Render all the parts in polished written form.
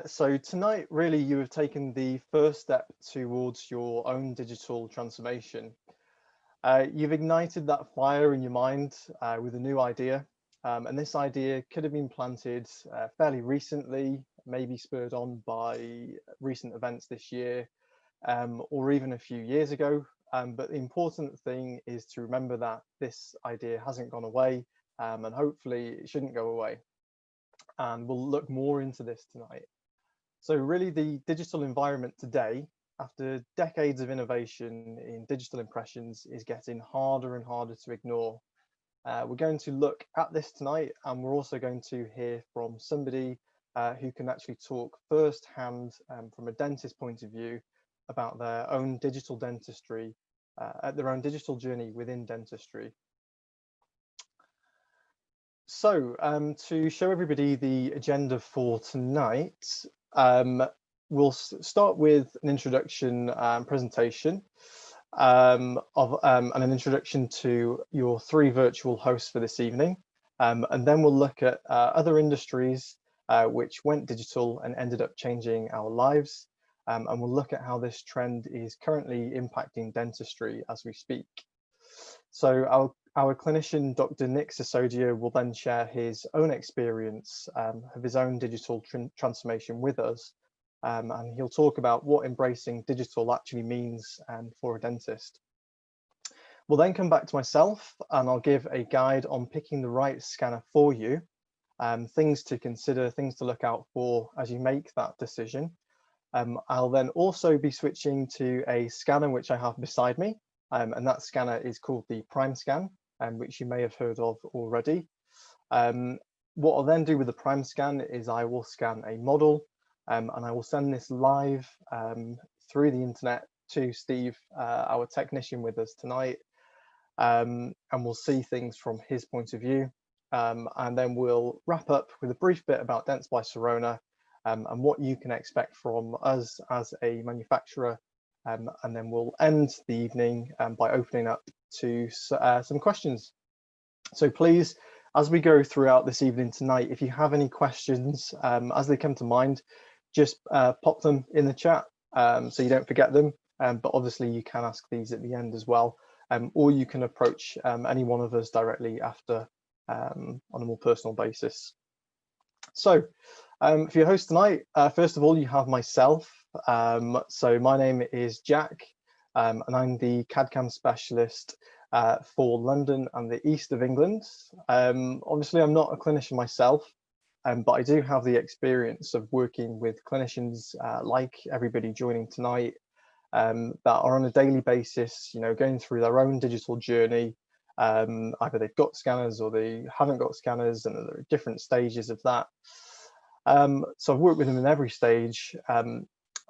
So tonight, really, you have taken the first step towards your own digital transformation. You've ignited that fire in your mind with a new idea, and this idea could have been planted fairly recently, maybe spurred on by recent events this year, or even a few years ago. But the important thing is to remember that this idea hasn't gone away, and hopefully it shouldn't go away. And we'll look more into this tonight. So really the digital environment today, after decades of innovation in digital impressions, is getting harder and harder to ignore. We're going to look at this tonight, and we're also going to hear from somebody who can actually talk firsthand from a dentist point of view about their own digital dentistry, their own digital journey within dentistry. So to show everybody the agenda for tonight, we'll start with an introduction presentation and an introduction to your three virtual hosts for this evening. And then we'll look at other industries which went digital and ended up changing our lives. And we'll look at how this trend is currently impacting dentistry as we speak. So our clinician, Dr. Nick Sisodia, will then share his own experience of his own digital transformation with us. And he'll talk about what embracing digital actually means for a dentist. We'll then come back to myself and I'll give a guide on picking the right scanner for you, things to consider, things to look out for as you make that decision. I'll then also be switching to a scanner which I have beside me. And that scanner is called the Prime Scan, which you may have heard of already. What I'll then do with the Prime Scan is I will scan a model and I will send this live through the internet to Steve, our technician with us tonight. And we'll see things from his point of view. And then we'll wrap up with a brief bit about Dents by Sirona and what you can expect from us as a manufacturer. And then we'll end the evening by opening up to some questions. So please, as we go throughout this evening tonight, if you have any questions as they come to mind, just pop them in the chat so you don't forget them. But obviously you can ask these at the end as well, or you can approach any one of us directly after on a more personal basis. So for your host tonight, first of all, you have myself. So my name is Jack, and I'm the CAD/CAM specialist for London and the east of England. Obviously, I'm not a clinician myself, but I do have the experience of working with clinicians like everybody joining tonight that are on a daily basis, going through their own digital journey. Either they've got scanners or they haven't got scanners, and there are different stages of that. So I've worked with them in every stage.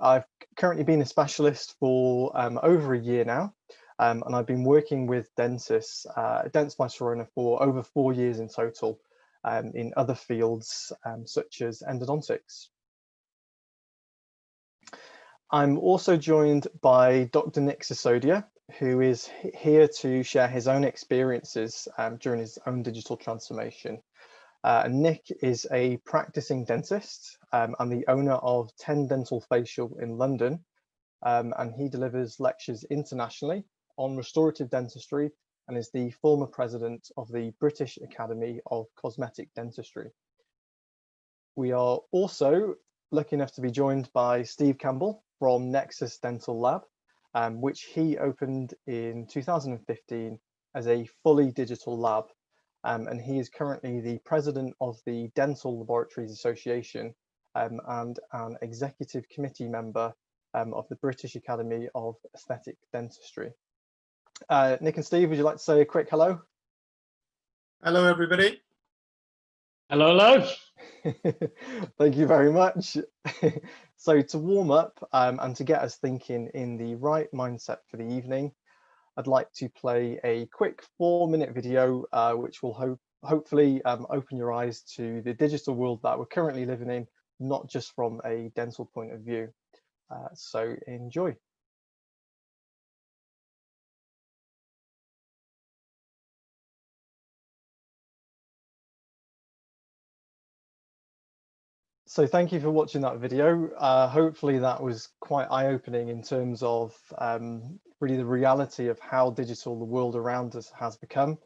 I've currently been a specialist for over a year now, and I've been working with dentists, Dents by Sirona, for over 4 years in total in other fields such as endodontics. I'm also joined by Dr. Nick Sisodia, who is here to share his own experiences during his own digital transformation. Nick is a practicing dentist and the owner of 10 Dental Facial in London, and he delivers lectures internationally on restorative dentistry and is the former president of the British Academy of Cosmetic Dentistry. We are also lucky enough to be joined by Steve Campbell from Nexus Dental Lab, which he opened in 2015 as a fully digital lab. And he is currently the president of the Dental Laboratories Association and an executive committee member of the British Academy of Aesthetic Dentistry. Nick and Steve, would you like to say a quick hello? Hello, everybody. Hello, hello. Thank you very much. So to warm up and to get us thinking in the right mindset for the evening, I'd like to play a quick 4-minute video, which will hopefully open your eyes to the digital world that we're currently living in, not just from a dental point of view. So enjoy. So thank you for watching that video. Hopefully that was quite eye-opening in terms of really the reality of how digital the world around us has become.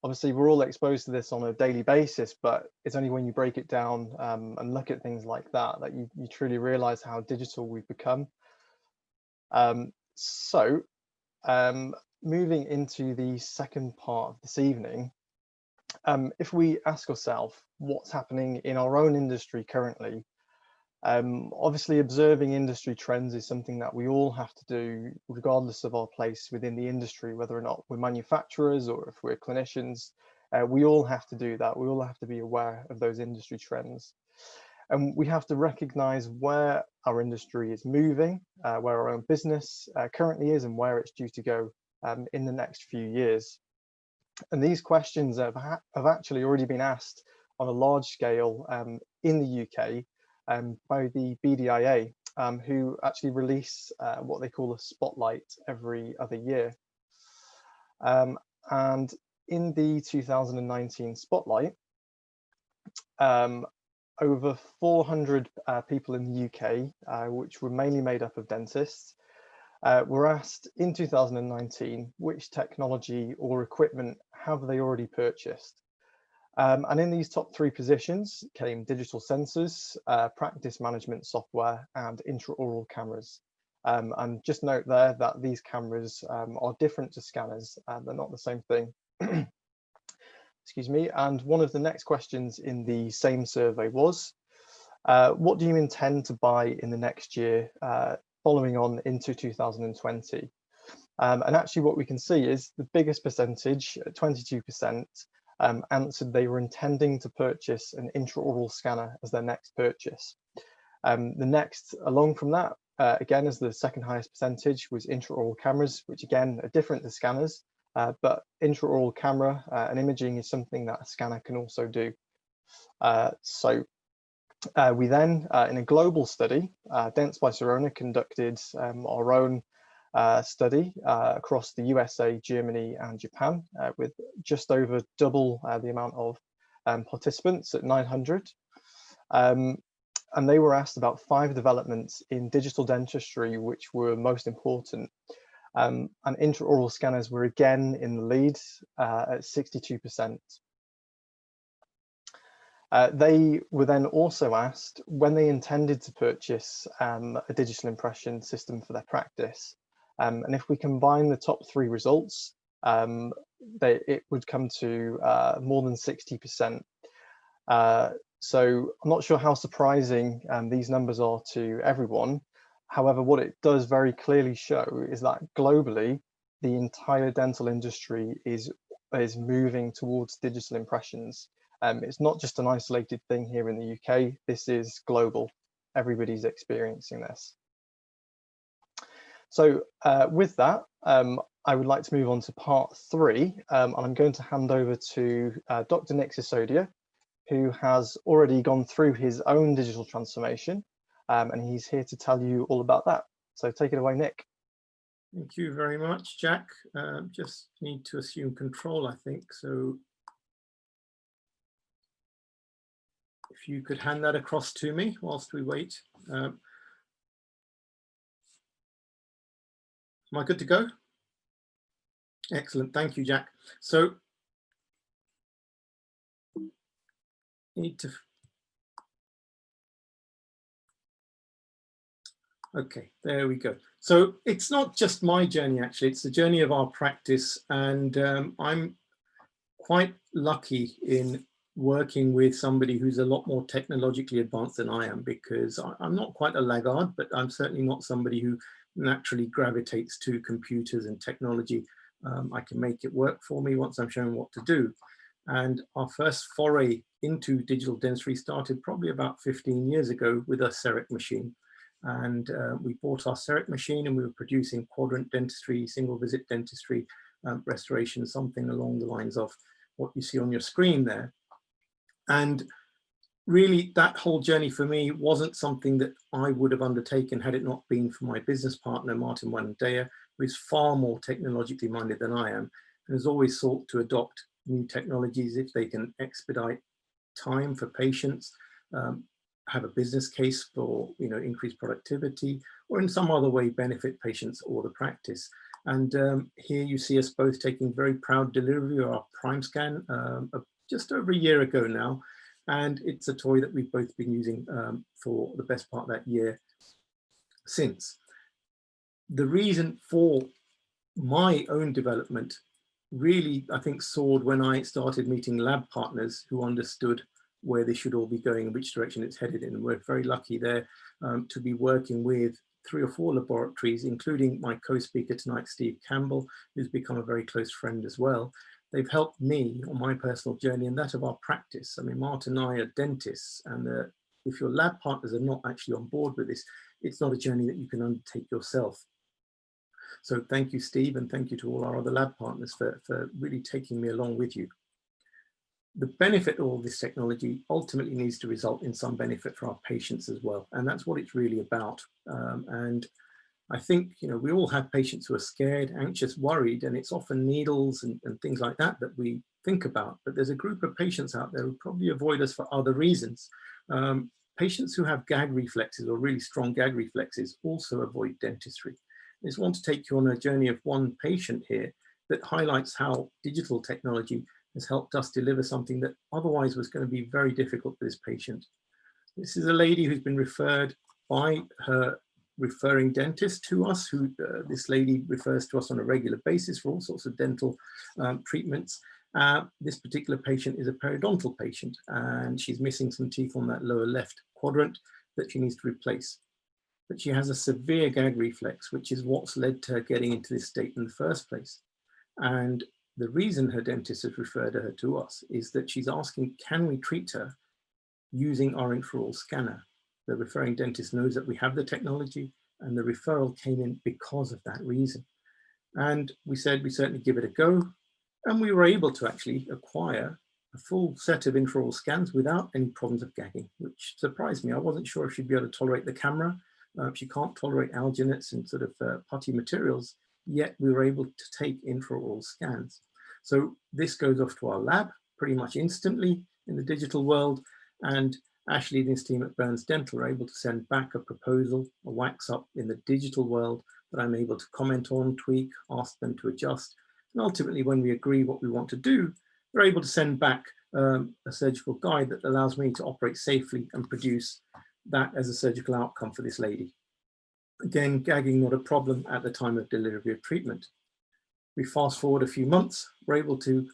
Obviously, we're all exposed to this on a daily basis, but it's only when you break it down and look at things like that that you truly realize how digital we've become. So moving into the second part of this evening, if we ask ourselves what's happening in our own industry currently, obviously observing industry trends is something that we all have to do regardless of our place within the industry, whether or not we're manufacturers or if we're clinicians. We all have to do that. We all have to be aware of those industry trends. And we have to recognize where our industry is moving, where our own business currently is and where it's due to go in the next few years. And these questions have actually already been asked on a large scale in the UK by the BDIA, who actually release what they call a spotlight every other year. And in the 2019 spotlight, over 400 people in the UK, which were mainly made up of dentists, were asked in 2019 which technology or equipment have they already purchased. And in these top 3 positions came digital sensors, practice management software, and intraoral cameras. And just note there that these cameras are different to scanners, they're not the same thing. Excuse me. And one of the next questions in the same survey was, what do you intend to buy in the next year following on into 2020? And actually what we can see is the biggest percentage, 22%, answered they were intending to purchase an intraoral scanner as their next purchase. The next along from that, again, as the second highest percentage, was intraoral cameras, which again are different to scanners, but intraoral camera and imaging is something that a scanner can also do. We then, in a global study, Dents by Sirona conducted our own study across the USA, Germany, and Japan, with just over double the amount of participants at 900. And they were asked about 5 developments in digital dentistry which were most important. And intraoral scanners were again in the lead at 62%. They were then also asked when they intended to purchase a digital impression system for their practice. And if we combine the top 3 results, it would come to more than 60%. So I'm not sure how surprising these numbers are to everyone. However, what it does very clearly show is that globally, the entire dental industry is moving towards digital impressions. It's not just an isolated thing here in the UK, this is global. Everybody's experiencing this. So with that, I would like to move on to part 3, and I'm going to hand over to Dr. Nick Sisodia, who has already gone through his own digital transformation, and he's here to tell you all about that. So take it away, Nick. Thank you very much, Jack. Just need to assume control, I think. So if you could hand that across to me whilst we wait. Am I good to go? Excellent. Thank you, Jack. So need to. Okay, there we go. So it's not just my journey, actually, it's the journey of our practice. And I'm quite lucky in working with somebody who's a lot more technologically advanced than I am, because I'm not quite a laggard, but I'm certainly not somebody who naturally gravitates to computers and technology. I can make it work for me once I'm shown what to do. And our first foray into digital dentistry started probably about 15 years ago with a CEREC machine. And we bought our CEREC machine and we were producing quadrant dentistry, single visit dentistry, restoration, something along the lines of what you see on your screen there. And really that whole journey for me wasn't something that I would have undertaken had it not been for my business partner, Martin Wandeyer, who is far more technologically minded than I am, and has always sought to adopt new technologies if they can expedite time for patients, have a business case for increased productivity, or in some other way benefit patients or the practice. And here you see us both taking very proud delivery of our Prime Scan just over a year ago now. And it's a toy that we've both been using for the best part of that year since. The reason for my own development really, I think, soared when I started meeting lab partners who understood where they should all be going and which direction it's headed in. And we're very lucky there to be working with 3 or 4 laboratories, including my co-speaker tonight, Steve Campbell, who's become a very close friend as well. They've helped me on my personal journey and that of our practice. I mean, Martin and I are dentists, and if your lab partners are not actually on board with this, it's not a journey that you can undertake yourself. So thank you, Steve, and thank you to all our other lab partners for really taking me along with you. The benefit of all this technology ultimately needs to result in some benefit for our patients as well. And that's what it's really about. And I think, we all have patients who are scared, anxious, worried, and it's often needles and things like that that we think about. But there's a group of patients out there who probably avoid us for other reasons. Patients who have gag reflexes or really strong gag reflexes also avoid dentistry. I just want to take you on a journey of one patient here that highlights how digital technology has helped us deliver something that otherwise was going to be very difficult for this patient. This is a lady who's been referred by her referring dentist to us, who this lady refers to us on a regular basis for all sorts of dental treatments. This particular patient is a periodontal patient, and she's missing some teeth on that lower left quadrant that she needs to replace. But she has a severe gag reflex, which is what's led to her getting into this state in the first place. And the reason her dentist has referred her to us is that she's asking, can we treat her using our intraoral scanner? The referring dentist knows that we have the technology, and the referral came in because of that reason. And we said we certainly give it a go. And we were able to actually acquire a full set of intraoral scans without any problems of gagging, which surprised me. I wasn't sure if she'd be able to tolerate the camera. She can't tolerate alginates and sort of putty materials, yet we were able to take intraoral scans. So this goes off to our lab pretty much instantly in the digital world, and Ashley and his team at Burns Dental are able to send back a proposal, a wax up in the digital world that I'm able to comment on, tweak, ask them to adjust. And ultimately, when we agree what we want to do, they're able to send back a surgical guide that allows me to operate safely and produce that as a surgical outcome for this lady. Again, gagging not a problem at the time of delivery of treatment. We fast forward a few months, we're able to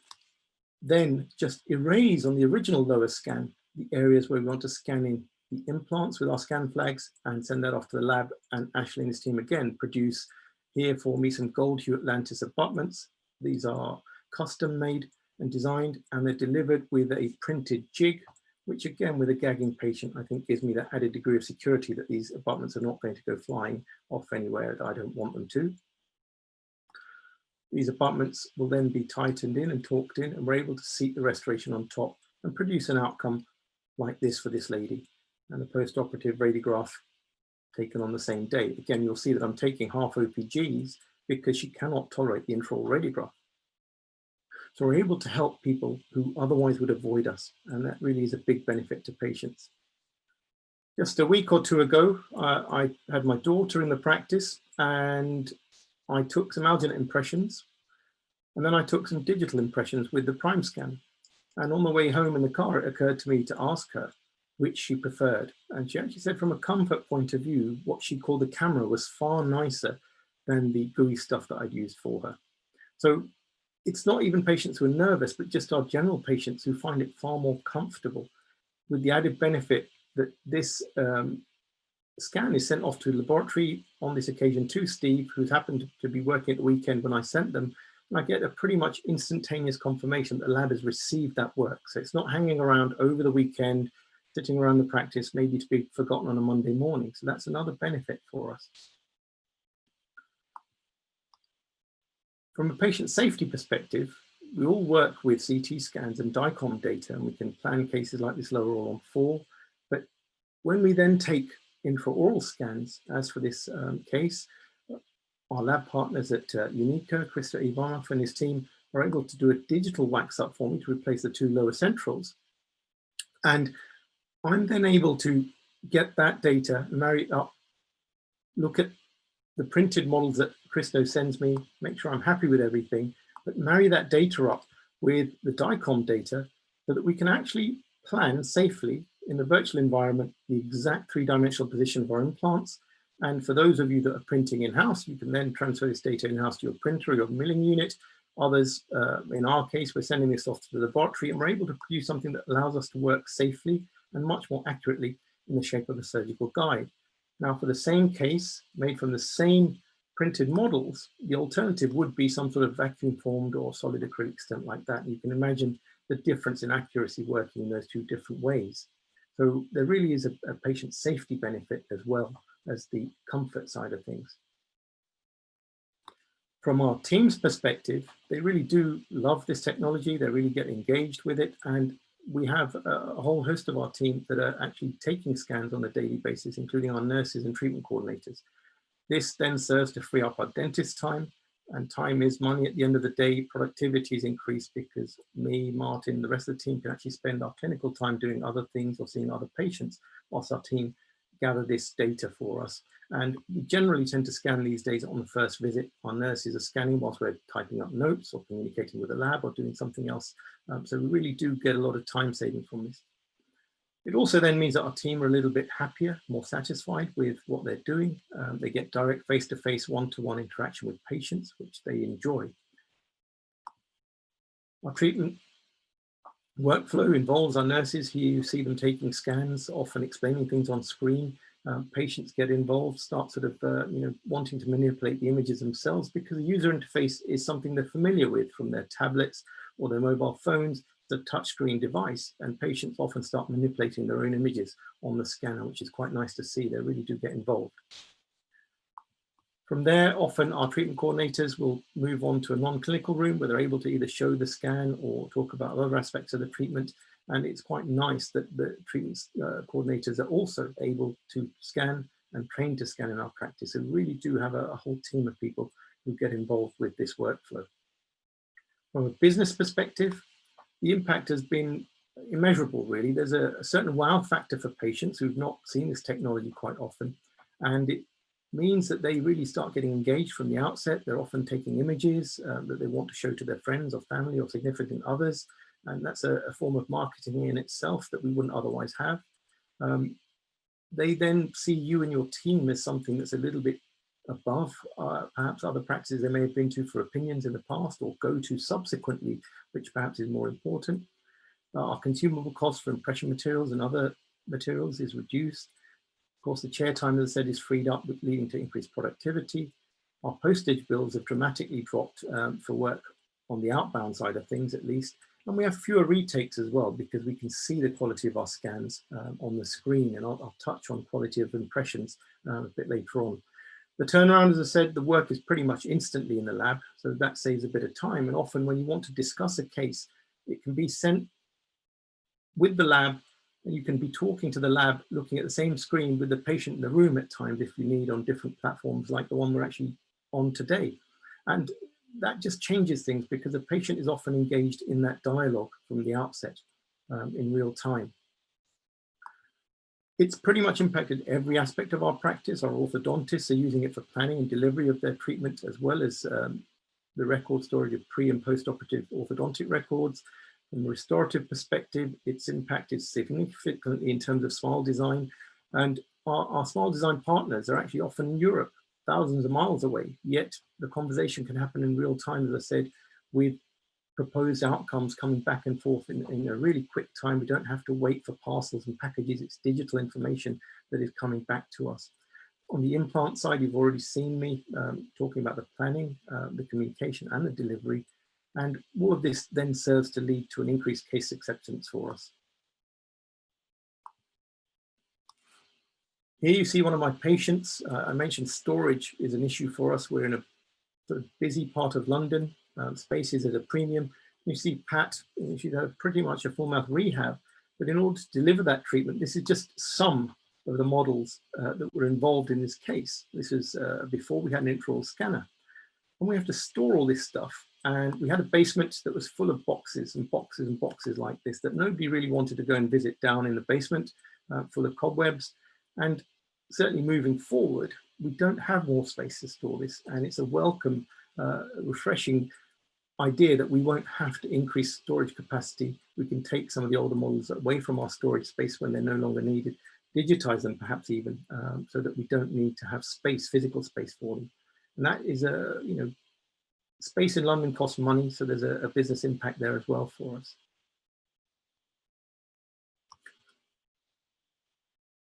then just erase on the original lower scan the areas where we want to scan in the implants with our scan flags and send that off to the lab. And Ashley and his team again produce here for me some gold hue Atlantis abutments. These are custom made and designed, and they're delivered with a printed jig, which again, with a gagging patient, I think gives me that added degree of security that these abutments are not going to go flying off anywhere that I don't want them to. These abutments will then be tightened in and torqued in, and we're able to seat the restoration on top and produce an outcome like this for this lady. And a post-operative radiograph taken on the same day. Again, you'll see that I'm taking half OPGs because she cannot tolerate the intraoral radiograph. So we're able to help people who otherwise would avoid us. And that really is a big benefit to patients. Just a week or two ago, I had my daughter in the practice, and I took some alginate impressions, and then I took some digital impressions with the Prime Scan. And on the way home in the car, it occurred to me to ask her which she preferred. And she actually said from a comfort point of view, what she called the camera was far nicer than the gooey stuff that I'd used for her. So it's not even patients who are nervous, but just our general patients who find it far more comfortable, with the added benefit that this scan is sent off to the laboratory, on this occasion to Steve, who's happened to be working at the weekend when I sent them. And I get a pretty much instantaneous confirmation that the lab has received that work. So it's not hanging around over the weekend, sitting around the practice, maybe to be forgotten on a Monday morning. So that's another benefit for us. From a patient safety perspective, we all work with CT scans and DICOM data, and we can plan cases like this lower all on 4. But when we then take intraoral scans, as for this case, our lab partners at Unica, Krista Ivanov and his team, are able to do a digital wax up for me to replace the 2 lower centrals. And I'm then able to get that data, marry it up, look at the printed models that Christo sends me, make sure I'm happy with everything, but marry that data up with the DICOM data so that we can actually plan safely in the virtual environment the exact three-dimensional position of our implants. And for those of you that are printing in-house, you can then transfer this data in-house to your printer or your milling unit. Others, in our case, we're sending this off to the laboratory, and we're able to produce something that allows us to work safely and much more accurately in the shape of a surgical guide. Now, for the same case, made from the same printed models, the alternative would be some sort of vacuum formed or solid acrylic stent like that. You can imagine the difference in accuracy working in those two different ways. So there really is a patient safety benefit as well as the comfort side of things. From our team's perspective, they really do love this technology. They really get engaged with it. And we have a whole host of our team that are actually taking scans on a daily basis, including our nurses and treatment coordinators. This then serves to free up our dentist time, and time is money at the end of the day. Productivity is increased because me, Martin, the rest of the team can actually spend our clinical time doing other things or seeing other patients whilst our team gather this data for us. And we generally tend to scan these days on the first visit. Our nurses are scanning whilst we're typing up notes or communicating with the lab or doing something else. So we really do get a lot of time saving from this. It also then means that our team are a little bit happier, more satisfied with what they're doing. They get direct face-to-face, one-to-one interaction with patients, which they enjoy. Our treatment workflow involves our nurses. Here you see them taking scans, often explaining things on screen. Patients get involved, start sort of wanting to manipulate the images themselves because the user interface is something they're familiar with from their tablets or their mobile phones. It's a touchscreen device, and patients often start manipulating their own images on the scanner, which is quite nice to see. They really do get involved. From there, often our treatment coordinators will move on to a non-clinical room where they're able to either show the scan or talk about other aspects of the treatment. And it's quite nice that the treatment coordinators are also able to scan and trained to scan in our practice. So we really do have a whole team of people who get involved with this workflow. From a business perspective, the impact has been immeasurable, really. There's a certain wow factor for patients who've not seen this technology quite often. And it means that they really start getting engaged from the outset. They're often taking images that they want to show to their friends or family or significant others. And that's a form of marketing in itself that we wouldn't otherwise have. They then see you and your team as something that's a little bit above perhaps other practices they may have been to for opinions in the past or go to subsequently, which perhaps is more important. Our consumable cost for impression materials and other materials is reduced. Of course, the chair time, as I said, is freed up, leading to increased productivity. Our postage bills have dramatically dropped for work on the outbound side of things, at least. And we have fewer retakes as well, because we can see the quality of our scans on the screen. And I'll touch on quality of impressions a bit later on. The turnaround, as I said, the work is pretty much instantly in the lab. So that saves a bit of time. And often when you want to discuss a case, it can be sent with the lab, and you can be talking to the lab, looking at the same screen with the patient in the room at times if you need, on different platforms like the one we're actually on today. And that just changes things because the patient is often engaged in that dialogue from the outset in real time. It's pretty much impacted every aspect of our practice. Our orthodontists are using it for planning and delivery of their treatment, as well as the record storage of pre and post-operative orthodontic records. From a restorative perspective, it's impacted significantly in terms of smile design. And our smile design partners are actually often in Europe, thousands of miles away, yet the conversation can happen in real time, as I said, with proposed outcomes coming back and forth in a really quick time. We don't have to wait for parcels and packages. It's digital information that is coming back to us. On the implant side, you've already seen me talking about the planning, the communication and the delivery. And all of this then serves to lead to an increased case acceptance for us. Here you see one of my patients. I mentioned storage is an issue for us. We're in a sort of busy part of London. Space is at a premium. You see Pat, she's had pretty much a full mouth rehab, but in order to deliver that treatment, this is just some of the models that were involved in this case. This is before we had an intraoral scanner. And we have to store all this stuff. And we had a basement that was full of boxes and boxes and boxes like this that nobody really wanted to go and visit down in the basement, full of cobwebs. And certainly moving forward, we don't have more space to store this. And it's a welcome, refreshing idea that we won't have to increase storage capacity. We can take some of the older models away from our storage space when they're no longer needed, digitize them perhaps even, so that we don't need to have space, physical space for them. And that is space in London costs money, so there's a business impact there as well for us.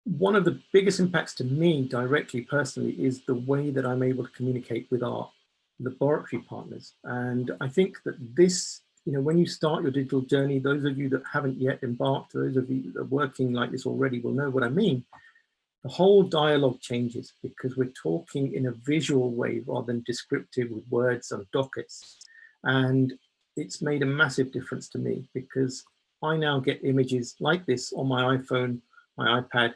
One of the biggest impacts to me directly, personally, is the way that I'm able to communicate with our laboratory partners. And I think that this, when you start your digital journey, those of you that haven't yet embarked, those of you that are working like this already will know what I mean. The whole dialogue changes because we're talking in a visual way rather than descriptive with words and dockets. And it's made a massive difference to me because I now get images like this on my iPhone, my iPad.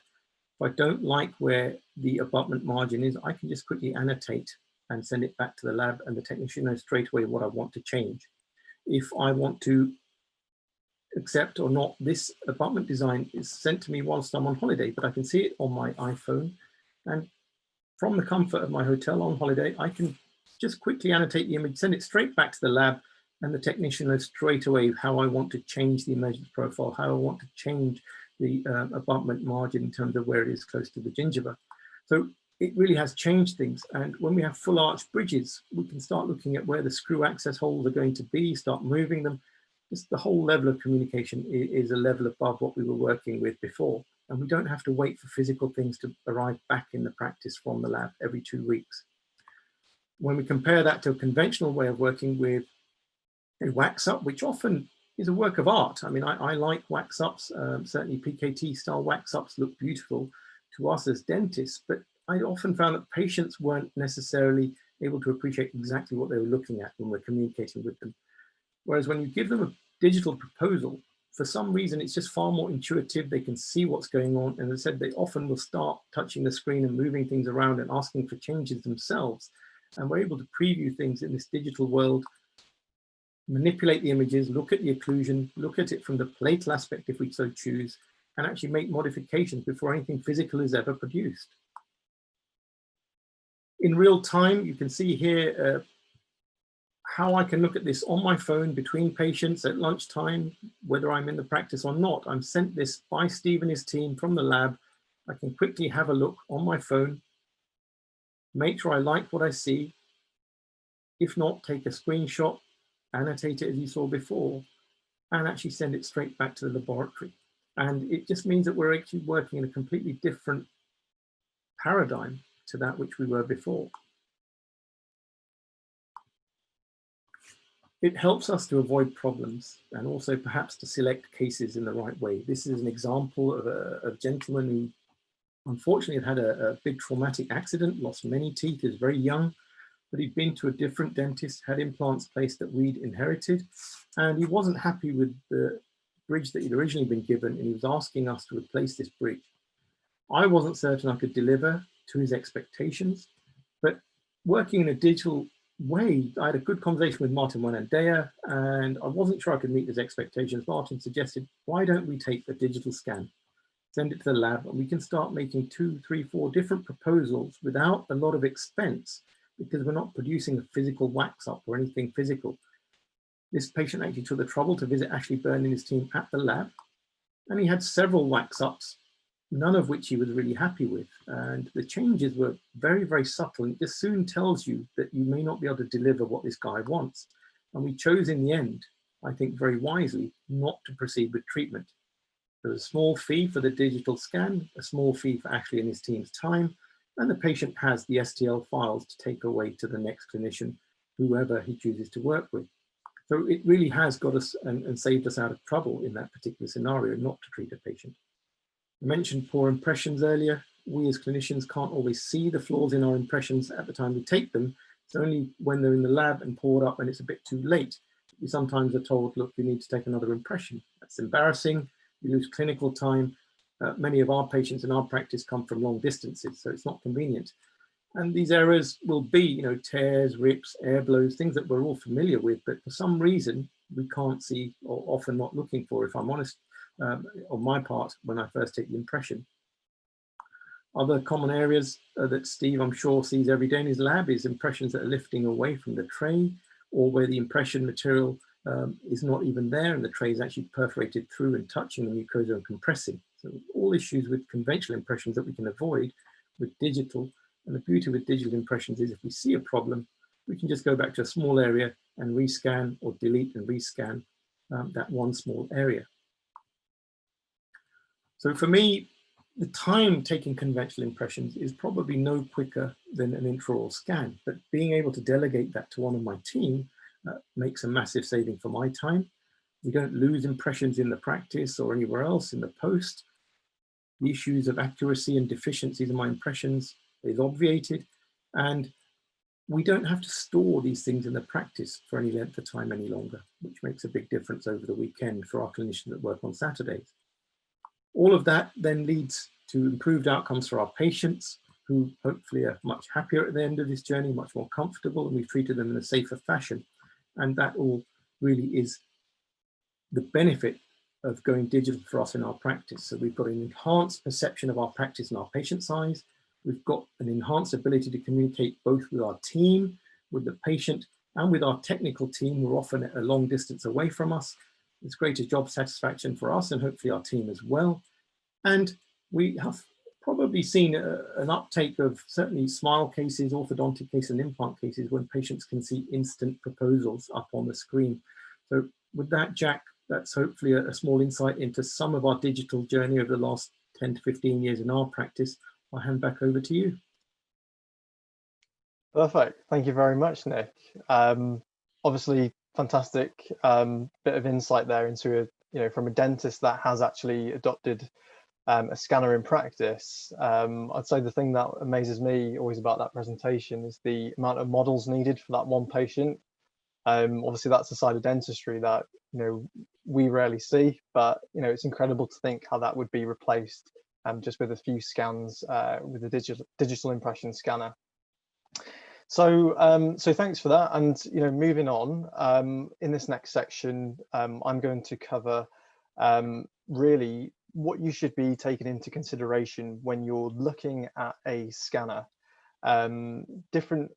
If I don't like where the abutment margin is, I can just quickly annotate and send it back to the lab, and the technician knows straight away what I want to change. If I want to accept or not, this abutment design is sent to me whilst I'm on holiday, but I can see it on my iPhone. And from the comfort of my hotel on holiday, I can just quickly annotate the image, send it straight back to the lab, and the technician knows straight away how I want to change the emergence profile, how I want to change the abutment margin in terms of where it is close to the gingiva. So it really has changed things. And when we have full arch bridges, we can start looking at where the screw access holes are going to be, start moving them. Just the whole level of communication is a level above what we were working with before. And we don't have to wait for physical things to arrive back in the practice from the lab every 2 weeks. When we compare that to a conventional way of working with a wax up, which often is a work of art. I mean, I like wax ups, certainly PKT style wax ups look beautiful to us as dentists, but I often found that patients weren't necessarily able to appreciate exactly what they were looking at when we're communicating with them. Whereas when you give them a digital proposal, for some reason, it's just far more intuitive. They can see what's going on. And as I said, they often will start touching the screen and moving things around and asking for changes themselves. And we're able to preview things in this digital world, manipulate the images, look at the occlusion, look at it from the platal aspect if we so choose, and actually make modifications before anything physical is ever produced. In real time, you can see here how I can look at this on my phone between patients at lunchtime, whether I'm in the practice or not. I'm sent this by Steve and his team from the lab. I can quickly have a look on my phone, make sure I like what I see. If not, take a screenshot, annotate it as you saw before, and actually send it straight back to the laboratory. And it just means that we're actually working in a completely different paradigm to that which we were before. It helps us to avoid problems and also perhaps to select cases in the right way. This is an example of a gentleman who unfortunately had a big traumatic accident, lost many teeth, is very young, but he'd been to a different dentist, had implants placed that we'd inherited, and he wasn't happy with the bridge that he'd originally been given, and he was asking us to replace this bridge. I wasn't certain I could deliver to his expectations, but working in a digital way, I had a good conversation with Martin Wanandea, and I wasn't sure I could meet his expectations. Martin suggested, why don't we take a digital scan, send it to the lab, and we can start making 2, 3, 4 different proposals without a lot of expense, because we're not producing a physical wax up or anything physical. This patient actually took the trouble to visit Ashley Byrne and his team at the lab, and he had several wax ups, none of which he was really happy with. And the changes were very, very subtle. And it just soon tells you that you may not be able to deliver what this guy wants. And we chose in the end, I think very wisely, not to proceed with treatment. There's a small fee for the digital scan, a small fee for Ashley and his team's time, and the patient has the STL files to take away to the next clinician, whoever he chooses to work with. So it really has got us and saved us out of trouble in that particular scenario, not to treat a patient. I mentioned poor impressions earlier. We as clinicians can't always see the flaws in our impressions at the time we take them. It's only when they're in the lab and poured up and it's a bit too late. We sometimes are told, look, you need to take another impression. That's embarrassing. You lose clinical time. Many of our patients in our practice come from long distances, so it's not convenient. And these errors will be, tears, rips, air blows, things that we're all familiar with, but for some reason we can't see, or often not looking for, if I'm honest, on my part, when I first take the impression. Other common areas that Steve, I'm sure, sees every day in his lab is impressions that are lifting away from the tray, or where the impression material is not even there and the tray is actually perforated through and touching the mucosa and compressing. So all issues with conventional impressions that we can avoid with digital. And the beauty with digital impressions is if we see a problem, we can just go back to a small area and rescan or delete and rescan that one small area. So for me, the time taking conventional impressions is probably no quicker than an intraoral scan, but being able to delegate that to one of my team makes a massive saving for my time. We don't lose impressions in the practice or anywhere else in the post. The issues of accuracy and deficiencies in my impressions is obviated, and we don't have to store these things in the practice for any length of time any longer, which makes a big difference over the weekend for our clinicians that work on Saturdays. All of that then leads to improved outcomes for our patients, who hopefully are much happier at the end of this journey, much more comfortable, and we've treated them in a safer fashion. And that all really is the benefit of going digital for us in our practice. So we've got an enhanced perception of our practice and our patient size. We've got an enhanced ability to communicate both with our team, with the patient, and with our technical team, who are often a long distance away from us. It's greater job satisfaction for us and hopefully our team as well. And we have probably seen an uptake of certainly smile cases, orthodontic cases, and implant cases when patients can see instant proposals up on the screen. So with that, Jack, that's hopefully a small insight into some of our digital journey over the last 10 to 15 years in our practice. I'll hand back over to you. Perfect. Thank you very much, Nick. Obviously, fantastic bit of insight there into from a dentist that has actually adopted a scanner in practice. I'd say the thing that amazes me always about that presentation is the amount of models needed for that one patient. Obviously, that's a side of dentistry that we rarely see, but it's incredible to think how that would be replaced just with a few scans with a digital impression scanner. So so thanks for that. And moving on, in this next section, I'm going to cover really what you should be taking into consideration when you're looking at a scanner. Different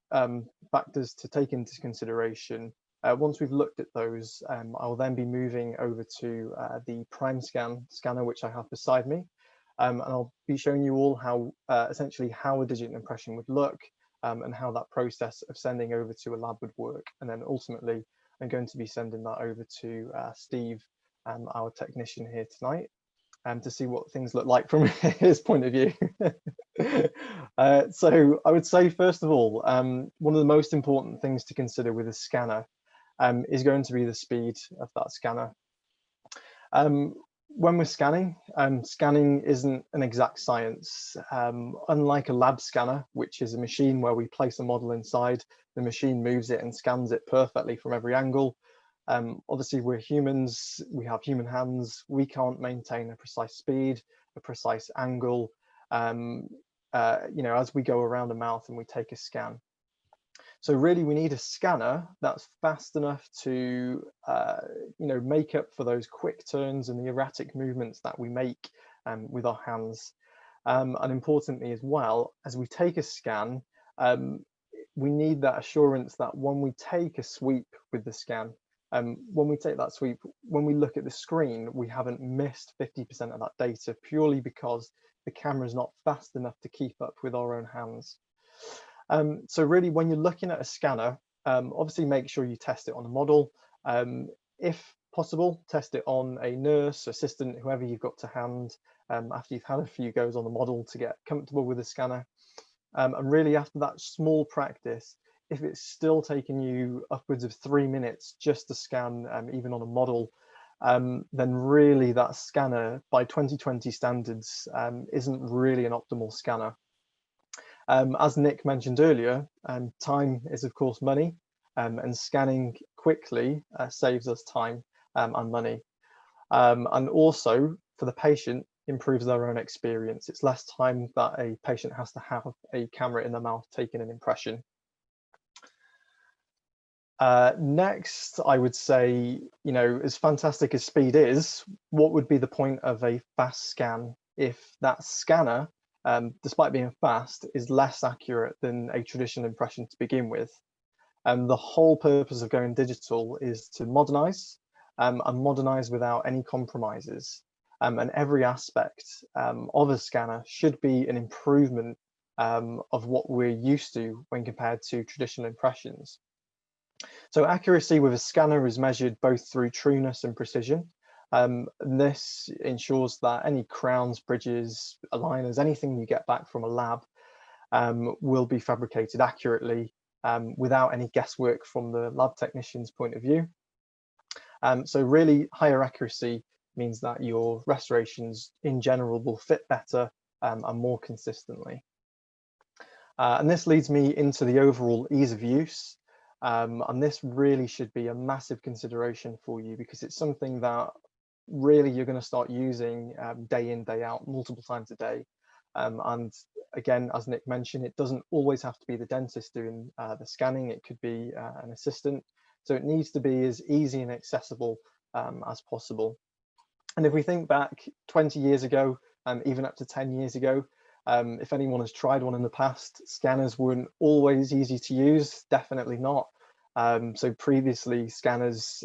factors to take into consideration. Once we've looked at those, I'll then be moving over to the Prime scanner, which I have beside me. And I'll be showing you all how essentially how a digital impression would look, and how that process of sending over to a lab would work. And then ultimately, I'm going to be sending that over to Steve, our technician here tonight, to see what things look like from his point of view. So I would say, first of all, one of the most important things to consider with a scanner is going to be the speed of that scanner. When we're scanning, scanning isn't an exact science. Unlike a lab scanner, which is a machine where we place a model inside, the machine moves it and scans it perfectly from every angle. Obviously, we're humans, we have human hands, we can't maintain a precise speed, a precise angle, as we go around a mouth and we take a scan. So really, we need a scanner that's fast enough to, make up for those quick turns and the erratic movements that we make with our hands. And importantly as well, as we take a scan, we need that assurance that when we take a sweep with the scan, when we take that sweep, when we look at the screen, we haven't missed 50% of that data purely because the camera is not fast enough to keep up with our own hands. So really, when you're looking at a scanner, obviously make sure you test it on a model. If possible, test it on a nurse, assistant, whoever you've got to hand, after you've had a few goes on the model to get comfortable with the scanner. And really, after that small practice, if it's still taking you upwards of 3 minutes just to scan, even on a model, then really that scanner, by 2020 standards, isn't really an optimal scanner. As Nick mentioned earlier, time is of course money, and scanning quickly saves us time and money. And also for the patient, improves their own experience. It's less time that a patient has to have a camera in their mouth taking an impression. Next, I would say, as fantastic as speed is, what would be the point of a fast scan if that scanner despite being fast, is less accurate than a traditional impression to begin with. The whole purpose of going digital is to modernize, and modernize without any compromises. And every aspect of a scanner should be an improvement of what we're used to when compared to traditional impressions. So accuracy with a scanner is measured both through trueness and precision. And this ensures that any crowns, bridges, aligners, anything you get back from a lab will be fabricated accurately without any guesswork from the lab technician's point of view. So really higher accuracy means that your restorations in general will fit better and more consistently. And this leads me into the overall ease of use. And this really should be a massive consideration for you, because it's something that really you're going to start using day in, day out, multiple times a day. And again, as Nick mentioned, it doesn't always have to be the dentist doing the scanning. It could be an assistant. So it needs to be as easy and accessible as possible. And if we think back 20 years ago, even up to 10 years ago, if anyone has tried one in the past, scanners weren't always easy to use, definitely not. So previously scanners,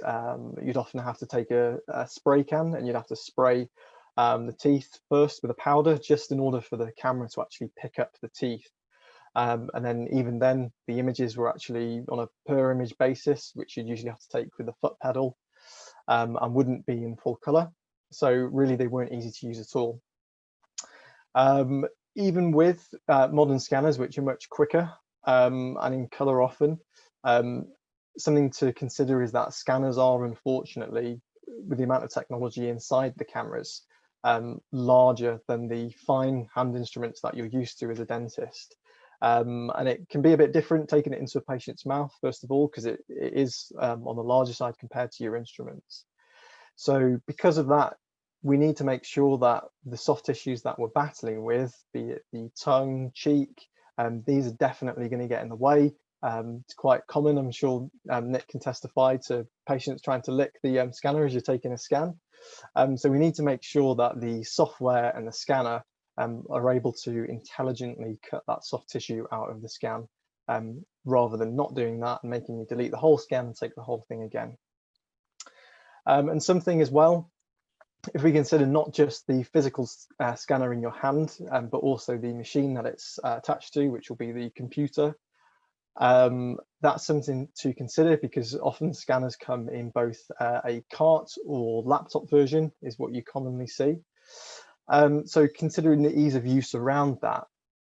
you'd often have to take a spray can and you'd have to spray the teeth first with a powder, just in order for the camera to actually pick up the teeth. And then even then, the images were actually on a per image basis, which you'd usually have to take with a foot pedal and wouldn't be in full color. So really they weren't easy to use at all. Even with modern scanners, which are much quicker and in color often, something to consider is that scanners are, unfortunately, with the amount of technology inside the cameras, larger than the fine hand instruments that you're used to as a dentist. And it can be a bit different taking it into a patient's mouth, first of all, because it is on the larger side compared to your instruments. So because of that, we need to make sure that the soft tissues that we're battling with, be it the tongue, cheek, these are definitely going to get in the way. It's quite common, I'm sure Nick can testify to patients trying to lick the scanner as you're taking a scan. So we need to make sure that the software and the scanner are able to intelligently cut that soft tissue out of the scan, rather than not doing that and making you delete the whole scan and take the whole thing again. And something as well, if we consider not just the physical scanner in your hand, but also the machine that it's attached to, which will be the computer, that's something to consider, because often scanners come in both a cart or laptop version is what you commonly see. So considering the ease of use around that,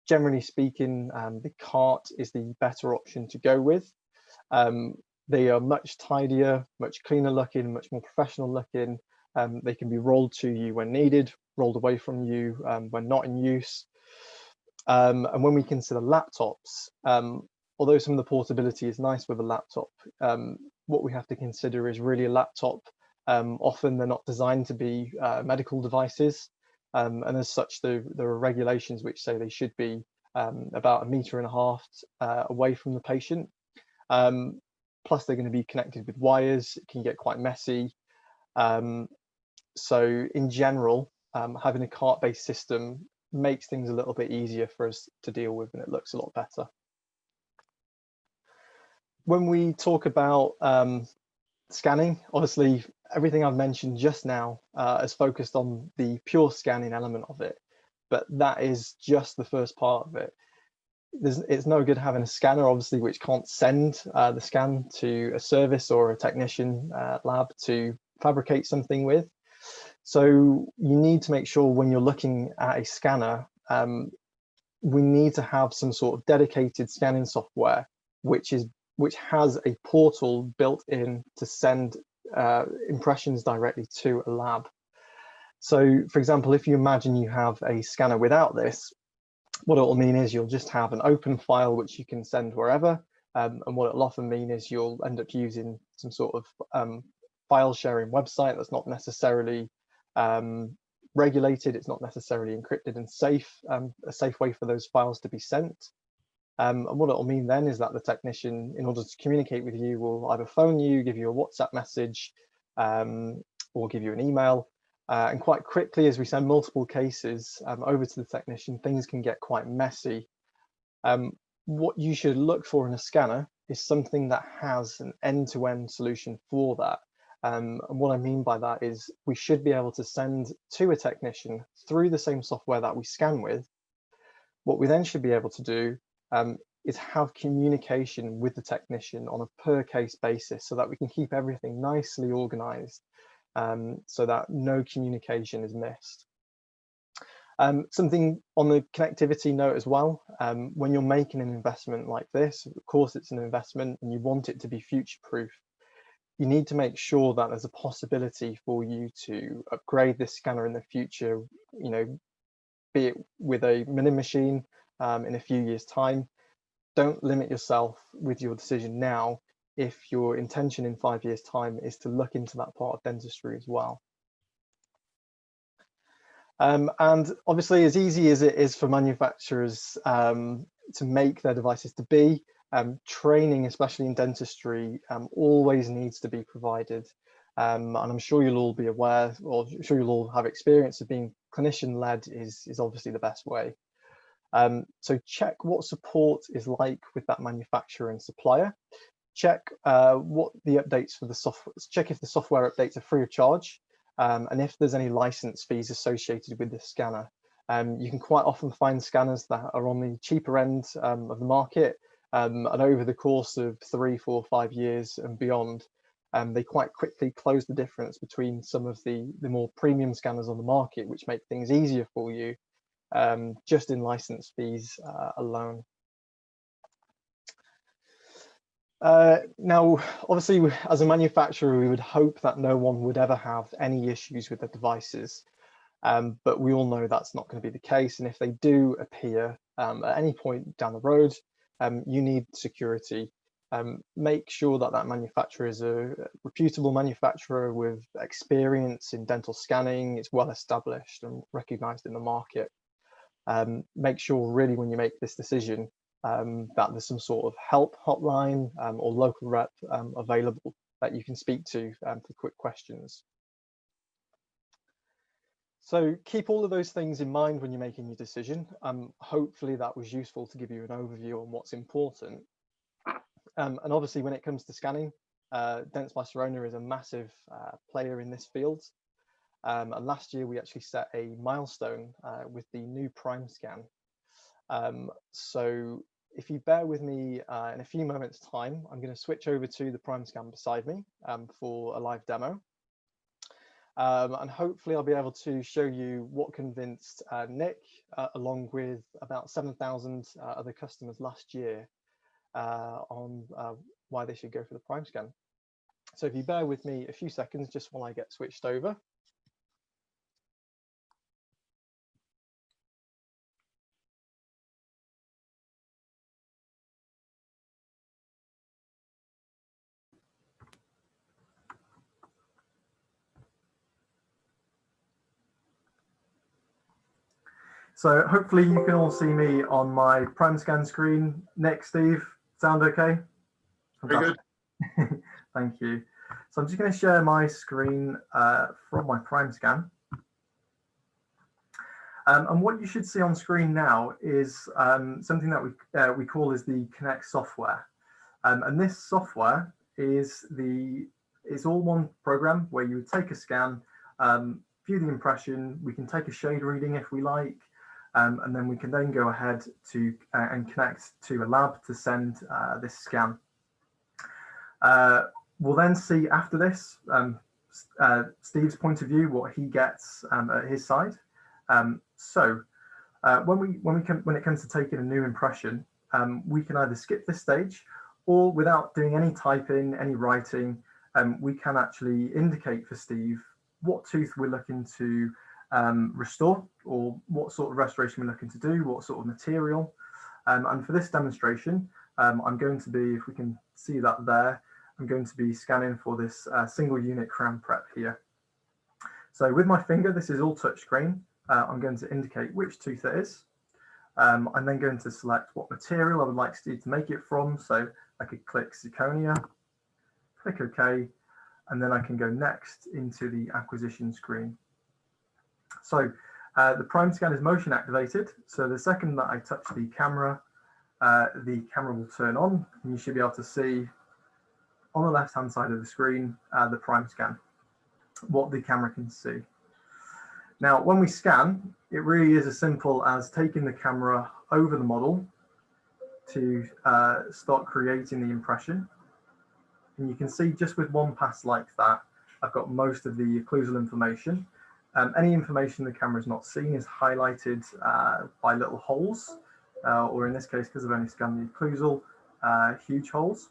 generally speaking, the cart is the better option to go with. They are much tidier, much cleaner looking, much more professional looking. They can be rolled to you when needed, rolled away from you when not in use. And when we consider laptops, although some of the portability is nice with a laptop, what we have to consider is really a laptop. Often they're not designed to be medical devices. And as such, there are regulations which say they should be about 1.5 meters away from the patient. Plus they're going to be connected with wires. It can get quite messy. So in general, having a cart-based system makes things a little bit easier for us to deal with, and it looks a lot better. When we talk about scanning, obviously everything I've mentioned just now is focused on the pure scanning element of it, but that is just the first part of it. It's no good having a scanner, obviously, which can't send the scan to a service or a technician lab to fabricate something with. So you need to make sure when you're looking at a scanner, we need to have some sort of dedicated scanning software, which has a portal built in to send impressions directly to a lab. So, for example, if you imagine you have a scanner without this, what it will mean is you'll just have an open file which you can send wherever, and what it'll often mean is you'll end up using some sort of file sharing website that's not necessarily regulated. It's not necessarily encrypted and safe, a safe way for those files to be sent. And what it'll mean then is that the technician, in order to communicate with you, will either phone you, give you a WhatsApp message, or give you an email. And quite quickly, as we send multiple cases over to the technician, things can get quite messy. What you should look for in a scanner is something that has an end-to-end solution for that. And what I mean by that is we should be able to send to a technician through the same software that we scan with. What we then should be able to do is have communication with the technician on a per case basis so that we can keep everything nicely organized so that no communication is missed. Something on the connectivity note as well, when you're making an investment like this, of course it's an investment and you want it to be future-proof. You need to make sure that there's a possibility for you to upgrade this scanner in the future, you know, be it with a milling machine in a few years' time. Don't limit yourself with your decision now if your intention in 5 years' time is to look into that part of dentistry as well. And obviously, as easy as it is for manufacturers to make their devices to be, training, especially in dentistry, always needs to be provided. And I'm sure you'll all be aware, or I'm sure you'll all have experience of being clinician-led is obviously the best way. So check what support is like with that manufacturer and supplier. Check what the updates for the software, check if the software updates are free of charge, and if there's any license fees associated with this scanner. You can quite often find scanners that are on the cheaper end of the market, and over the course of 3, 4, 5 years and beyond, they quite quickly close the difference between some of the more premium scanners on the market, which make things easier for you, just in license fees alone. Now, obviously, as a manufacturer, we would hope that no one would ever have any issues with the devices, but we all know that's not going to be the case. And if they do appear at any point down the road, you need security. Make sure that that manufacturer is a reputable manufacturer with experience in dental scanning, it's well established and recognized in the market. Make sure really when you make this decision that there's some sort of help hotline or local rep available that you can speak to for quick questions. So keep all of those things in mind when you're making your decision. Hopefully that was useful to give you an overview on what's important. And obviously when it comes to scanning, Dentsply Sirona is a massive player in this field. And last year we actually set a milestone with the new Prime Scan. So if you bear with me in a few moments time, I'm going to switch over to the Prime Scan beside me for a live demo. And hopefully I'll be able to show you what convinced Nick, along with about 7,000 other customers last year on why they should go for the Prime Scan. So if you bear with me a few seconds just while I get switched over. So hopefully you can all see me on my Prime Scan screen. Nick, Steve, sound okay? Very good. Thank you. So I'm just going to share my screen from my Prime Scan. And what you should see on screen now is something that we call is the Connect software. And this software is all one program where you would take a scan, view the impression, we can take a shade reading if we like, and then we can then go ahead to and connect to a lab to send this scan. We'll then see after this Steve's point of view, what he gets at his side. So when it comes to taking a new impression, we can either skip this stage, or without doing any typing, any writing, we can actually indicate for Steve what tooth we're looking to restore, or what sort of restoration we're looking to do, what sort of material. And for this demonstration, I'm going to be, if we can see that there, I'm going to be scanning for this single unit crown prep here. So with my finger, this is all touchscreen. I'm going to indicate which tooth it is. I'm then going to select what material I would like Steve to make it from. So I could click zirconia, click OK, and then I can go next into the acquisition screen. So the prime scan is motion activated. So the second that I touch the camera will turn on, and you should be able to see on the left-hand side of the screen the prime scan, what the camera can see. Now, when we scan, it really is as simple as taking the camera over the model to start creating the impression. And you can see just with one pass like that, I've got most of the occlusal information. Any information the camera's not seen is highlighted by little holes, or in this case, because I've only scanned the occlusal, huge holes.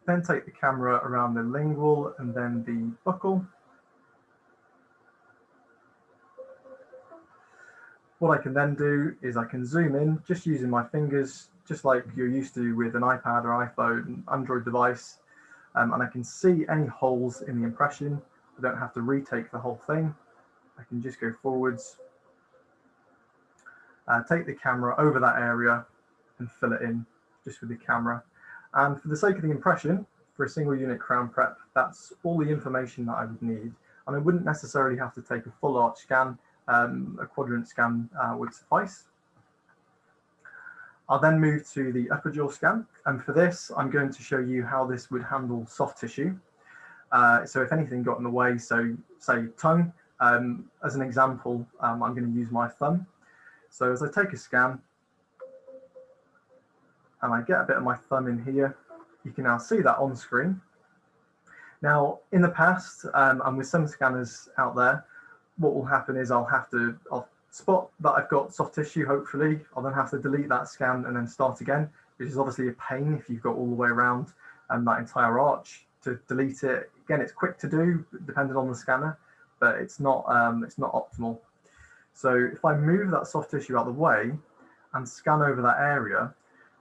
Then take the camera around the lingual and then the buccal. What I can then do is I can zoom in just using my fingers, just like you're used to with an iPad or iPhone, Android device, and I can see any holes in the impression. I don't have to retake the whole thing. I can just go forwards, take the camera over that area and fill it in just with the camera. And for the sake of the impression, for a single unit crown prep, that's all the information that I would need. And I wouldn't necessarily have to take a full arch scan. A quadrant scan would suffice. I'll then move to the upper jaw scan. And for this, I'm going to show you how this would handle soft tissue. So if anything got in the way, so say tongue, as an example, I'm going to use my thumb. So as I take a scan and I get a bit of my thumb in here, you can now see that on screen. Now, in the past, and with some scanners out there, what will happen is I'll spot that I've got soft tissue, hopefully. I'll then have to delete that scan and then start again, which is obviously a pain if you've got all the way around that entire arch to delete it. Again, it's quick to do, depending on the scanner, but it's not optimal. So if I move that soft tissue out of the way and scan over that area,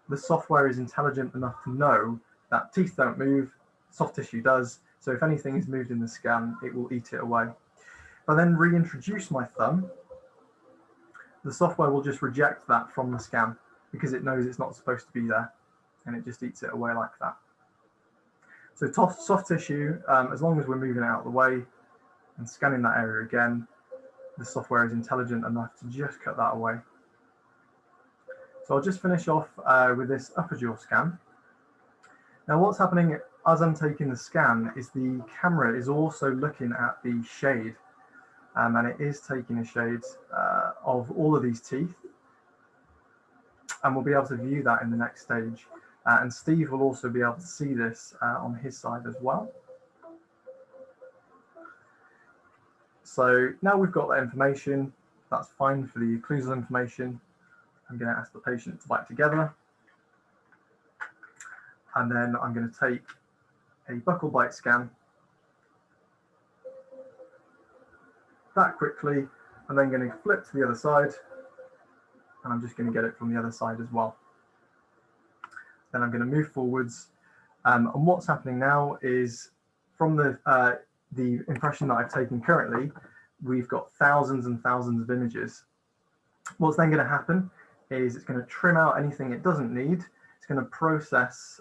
the software is intelligent enough to know that teeth don't move, soft tissue does. So if anything is moved in the scan, it will eat it away. If I then reintroduce my thumb, the software will just reject that from the scan because it knows it's not supposed to be there, and it just eats it away like that. So soft tissue, as long as we're moving it out of the way and scanning that area again, the software is intelligent enough to just cut that away. So I'll just finish off with this upper jaw scan. Now what's happening as I'm taking the scan is the camera is also looking at the shade, and it is taking a shade of all of these teeth, and we'll be able to view that in the next stage. And Steve will also be able to see this on his side as well. So now we've got that information, that's fine for the occlusal information. I'm going to ask the patient to bite together. And then I'm going to take a buccal bite scan. That quickly, and then going to flip to the other side. And I'm just going to get it from the other side as well. Then I'm going to move forwards. And what's happening now is from the impression that I've taken currently, we've got thousands and thousands of images. What's then going to happen is it's going to trim out anything it doesn't need. It's going to process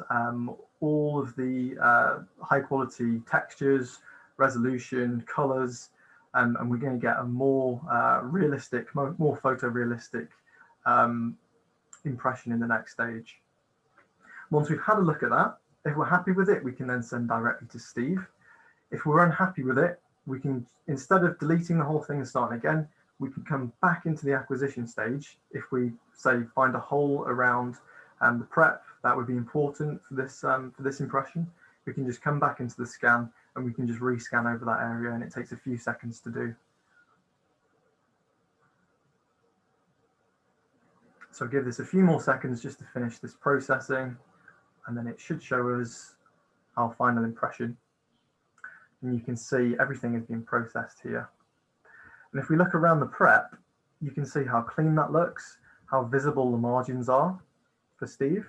all of the high quality textures, resolution, colors, and we're going to get a more realistic, more photorealistic impression in the next stage. Once we've had a look at that, if we're happy with it, we can then send directly to Steve. If we're unhappy with it, we can, instead of deleting the whole thing and starting again, we can come back into the acquisition stage. If we say find a hole around the prep that would be important for this impression, we can just come back into the scan and we can just rescan over that area, and it takes a few seconds to do. So give this a few more seconds just to finish this processing, and then it should show us our final impression. And you can see everything is being processed here. And if we look around the prep, you can see how clean that looks, how visible the margins are for Steve.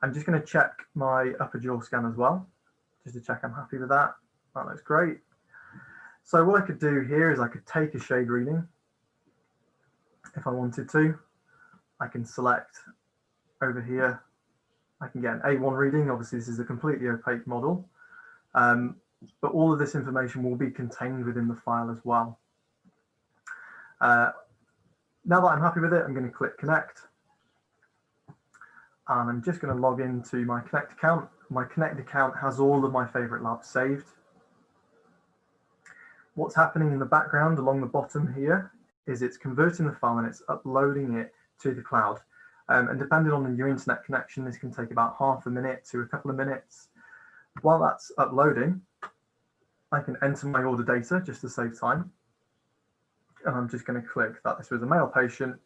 I'm just going to check my upper jaw scan as well, just to check I'm happy with that. That looks great. So what I could do here is I could take a shade reading if I wanted to. I can select over here. I can get an A1 reading. Obviously, this is a completely opaque model. but all of this information will be contained within the file as well. Now that I'm happy with it, I'm going to click connect. And I'm just going to log into my Connect account. My Connect account has all of my favorite labs saved. What's happening in the background along the bottom here is it's converting the file and it's uploading it to the cloud. And depending on your internet connection, this can take about half a minute to a couple of minutes. While that's uploading, I can enter my order data just to save time. And I'm just going to click that this was a male patient.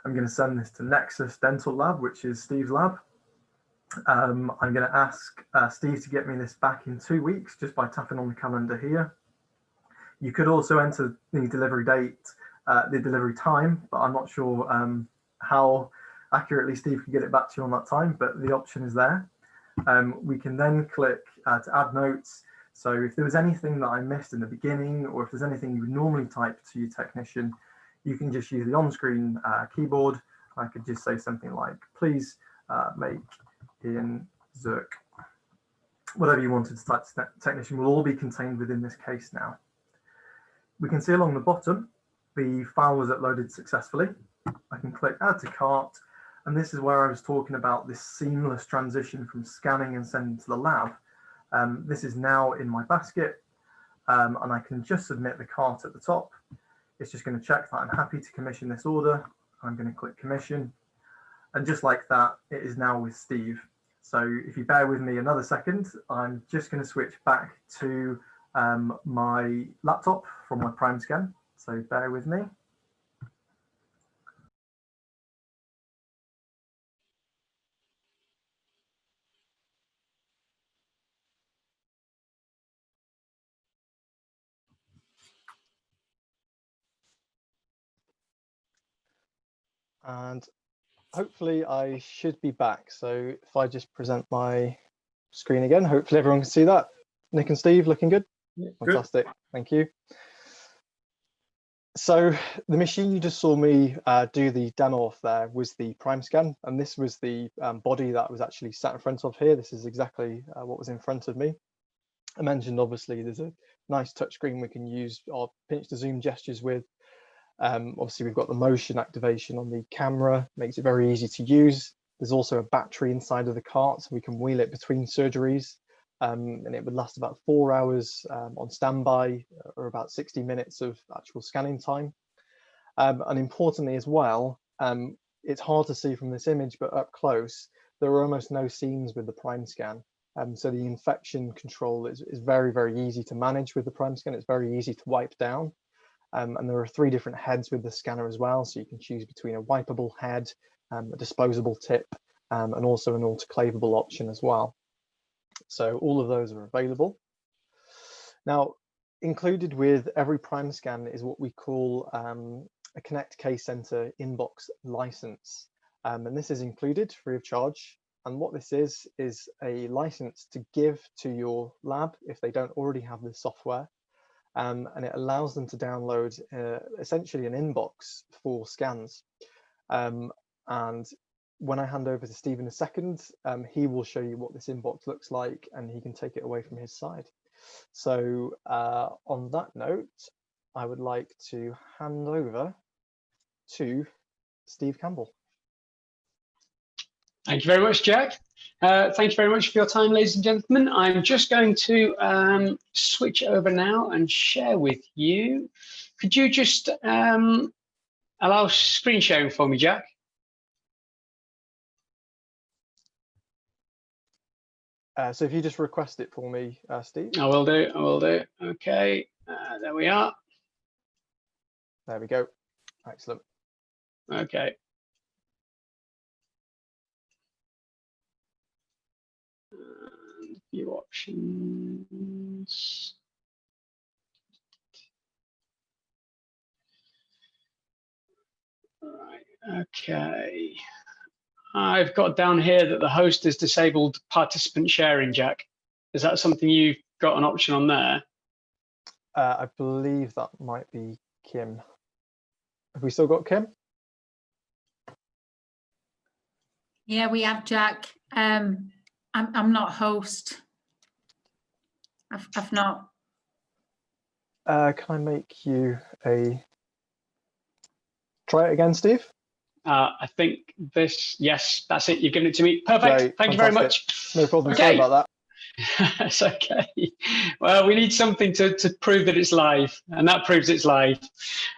I'm going to send this to Nexus Dental Lab, which is Steve's lab. I'm going to ask Steve to get me this back in 2 weeks just by tapping on the calendar here. You could also enter the delivery date, the delivery time, but I'm not sure how accurately Steve can get it back to you on that time, but the option is there. We can then click to add notes. So if there was anything that I missed in the beginning, or if there's anything you would normally type to your technician, you can just use the on-screen keyboard. I could just say something like, please make in Zurich. Whatever you wanted to type to technician will all be contained within this case now. We can see along the bottom, the file was uploaded successfully. I can click add to cart. And this is where I was talking about this seamless transition from scanning and sending to the lab. This is now in my basket, and I can just submit the cart at the top. It's just going to check that I'm happy to commission this order. I'm going to click commission. And just like that, it is now with Steve. So if you bear with me another second, I'm just going to switch back to my laptop from my Prime Scan. So bear with me. And hopefully I should be back. So if I just present my screen again, hopefully everyone can see that. Nick and Steve looking good? Yeah, fantastic, good. Thank you. So the machine you just saw me do the demo off there was the Prime Scan, and this was the body that was actually sat in front of here. This is exactly what was in front of me. I mentioned obviously there's a nice touchscreen we can use our pinch to zoom gestures with. Obviously we've got the motion activation on the camera, makes it very easy to use. There's also a battery inside of the cart, so we can wheel it between surgeries, and it would last about 4 hours on standby, or about 60 minutes of actual scanning time. And importantly as well, it's hard to see from this image, but up close, there are almost no seams with the Prime Scan. So the infection control is very, very easy to manage with the Prime Scan. It's very easy to wipe down. And there are 3 different heads with the scanner as well. So you can choose between a wipeable head, a disposable tip, and also an autoclavable option as well. So all of those are available. Now, included with every Prime Scan is what we call a Connect Case Center inbox license. And this is included free of charge. And what this is a license to give to your lab if they don't already have this software. And it allows them to download essentially an inbox for scans. And when I hand over to Steve in a second, he will show you what this inbox looks like, and he can take it away from his side. So on that note, I would like to hand over to Steve Campbell. Thank you very much, Jack. Thank you very much for your time, ladies and gentlemen. I'm just going to switch over now and share with you. Could you just allow screen sharing for me, Jack? So if you just request it for me, Steve. I will do, I will do. Okay, there we are. There we go. Excellent. Okay. View options. Right, okay. I've got down here that the host has disabled participant sharing, Jack. Is that something you've got an option on there? I believe that might be Kim. Have we still got Kim? Yeah, we have, Jack. I'm not host. I've not. Can I make you a... Try it again, Steve? I think this, yes, that's it. You've given it to me. Perfect. Great, Thank you very fantastic. much. No problem, Okay. sorry about that. It's okay. Well, we need something to prove that it's live, and that proves it's live.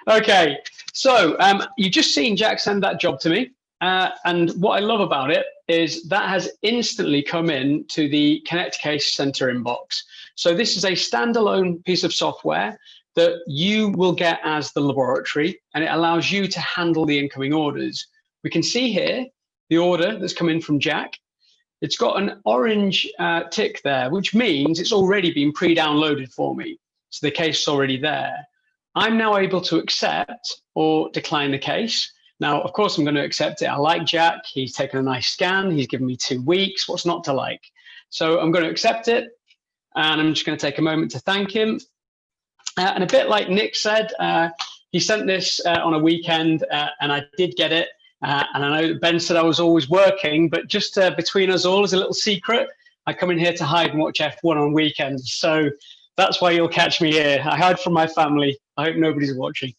Okay, so you've just seen Jack send that job to me, and what I love about it is that has instantly come in to the Connect Case Center inbox. So this is a standalone piece of software that you will get as the laboratory, and it allows you to handle the incoming orders. We can see here the order that's come in from Jack. It's got an orange tick there, which means it's already been pre-downloaded for me. So the case is already there. I'm now able to accept or decline the case. Now, of course, I'm going to accept it. I like Jack. He's taken a nice scan. He's given me 2 weeks. What's not to like? So I'm going to accept it. And I'm just going to take a moment to thank him. And a bit like Nick said, he sent this on a weekend, and I did get it. And I know that Ben said I was always working, but just between us all as a little secret, I come in here to hide and watch F1 on weekends. So that's why you'll catch me here. I hide from my family. I hope nobody's watching.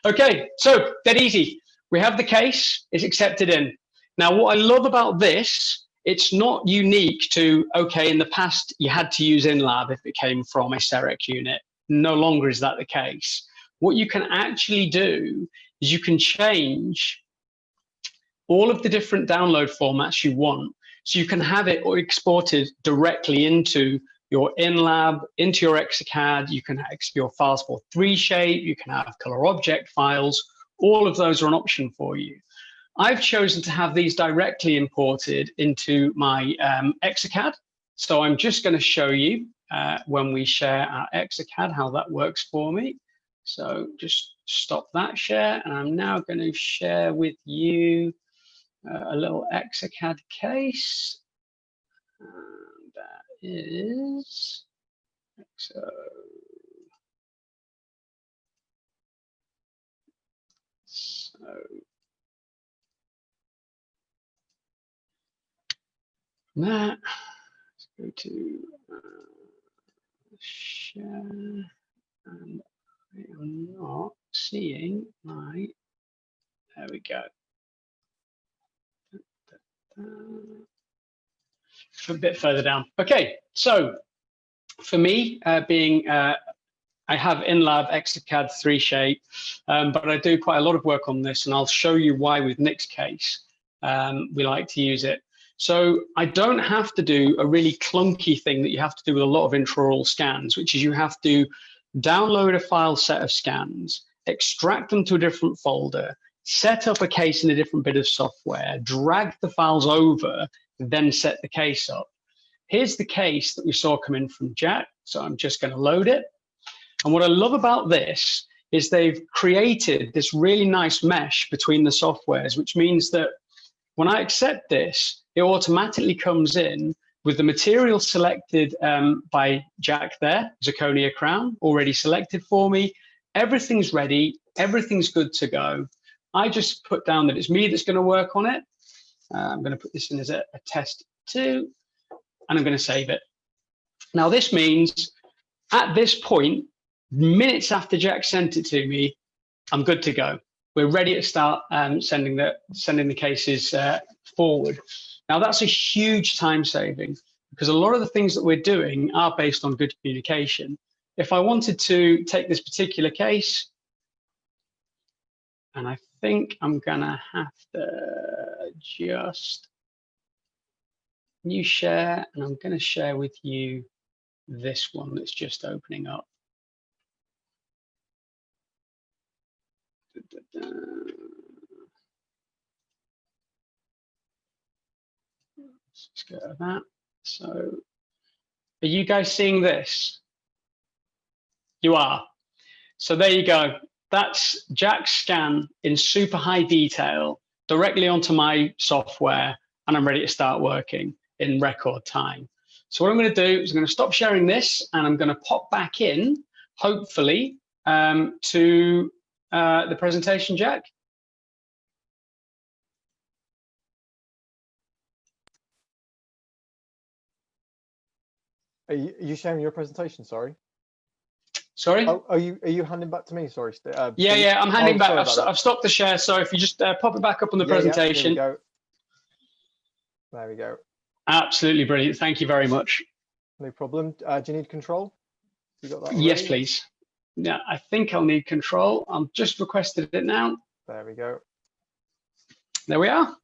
Okay, so dead easy. We have the case. It's accepted in. Now, what I love about this, it's not unique to, okay, in the past, you had to use InLab if it came from a CEREC unit. No longer is that the case. What you can actually do is you can change all of the different download formats you want. So you can have it exported directly into your InLab, into your Exicad. You can export your files for 3Shape. You can have color object files. All of those are an option for you. I've chosen to have these directly imported into my Exicad. So I'm just going to show you when we share our Exicad how that works for me. So just stop that share. And I'm now going to share with you a little Exicad case, and that is so. That, let's go to share, and I am not seeing my. There we go. A bit further down. Okay, so for me, I have InLab, Exicad, 3Shape, but I do quite a lot of work on this, and I'll show you why with Nick's case we like to use it. So I don't have to do a really clunky thing that you have to do with a lot of intraoral scans, which is you have to download a file set of scans, extract them to a different folder, set up a case in a different bit of software, drag the files over, then set the case up. Here's the case that we saw come in from Jack. So I'm just going to load it. And what I love about this is they've created this really nice mesh between the softwares, which means that when I accept this, it automatically comes in with the material selected by Jack there, zirconia crown, already selected for me. Everything's ready. Everything's good to go. I just put down that it's me that's going to work on it. I'm going to put this in as a test 2, and I'm going to save it. Now, this means at this point, minutes after Jack sent it to me, I'm good to go. We're ready to start sending the cases forward. Now, that's a huge time saving because a lot of the things that we're doing are based on good communication. If I wanted to take this particular case, and I think I'm gonna have to just new share, and I'm gonna share with you this one that's just opening up. Let's go to that. So are you guys seeing this? You are. So there you go. That's Jack's scan in super high detail directly onto my software, and I'm ready to start working in record time. So what I'm going to do is I'm going to stop sharing this, and I'm going to pop back in, hopefully, to the presentation, Jack. Are you sharing your presentation? Sorry. Sorry? Oh, are you handing back to me? Sorry. Yeah, I'm handing back. I've stopped the share. So if you just pop it back up on the presentation. Yeah, there we go. Absolutely brilliant. Thank you very much. No problem. Do you need control? You got that already? Yes, please. Yeah, I think I'll need control. I've just requested it now. There we go. There we are.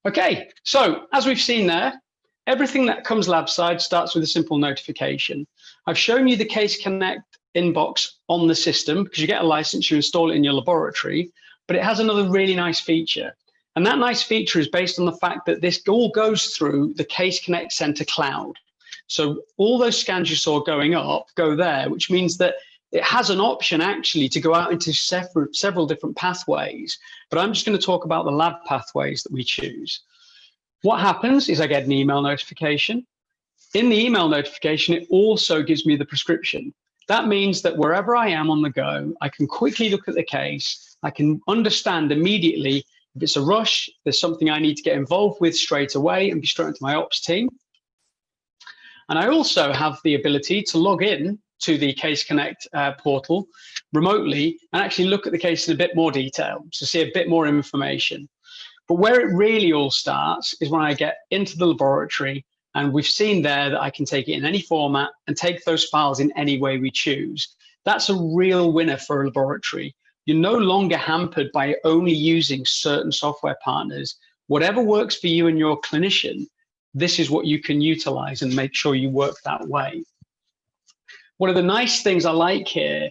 Okay, so as we've seen there, everything that comes lab side starts with a simple notification. I've shown you the Case Connect inbox on the system because you get a license, you install it in your laboratory, but it has another really nice feature. And that nice feature is based on the fact that this all goes through the Case Connect Center cloud. So all those scans you saw going up go there, which means that it has an option actually to go out into several different pathways. But I'm just going to talk about the lab pathways that we choose. What happens is I get an email notification. In the email notification, it also gives me the prescription. That means that wherever I am on the go, I can quickly look at the case. I can understand immediately if it's a rush, there's something I need to get involved with straight away and be straight into my ops team. And I also have the ability to log in to the Case Connect portal remotely and actually look at the case in a bit more detail to see a bit more information. But where it really all starts is when I get into the laboratory, and we've seen there that I can take it in any format and take those files in any way we choose. That's a real winner for a laboratory. You're no longer hampered by only using certain software partners. Whatever works for you and your clinician, this is what you can utilize and make sure you work that way. One of the nice things I like here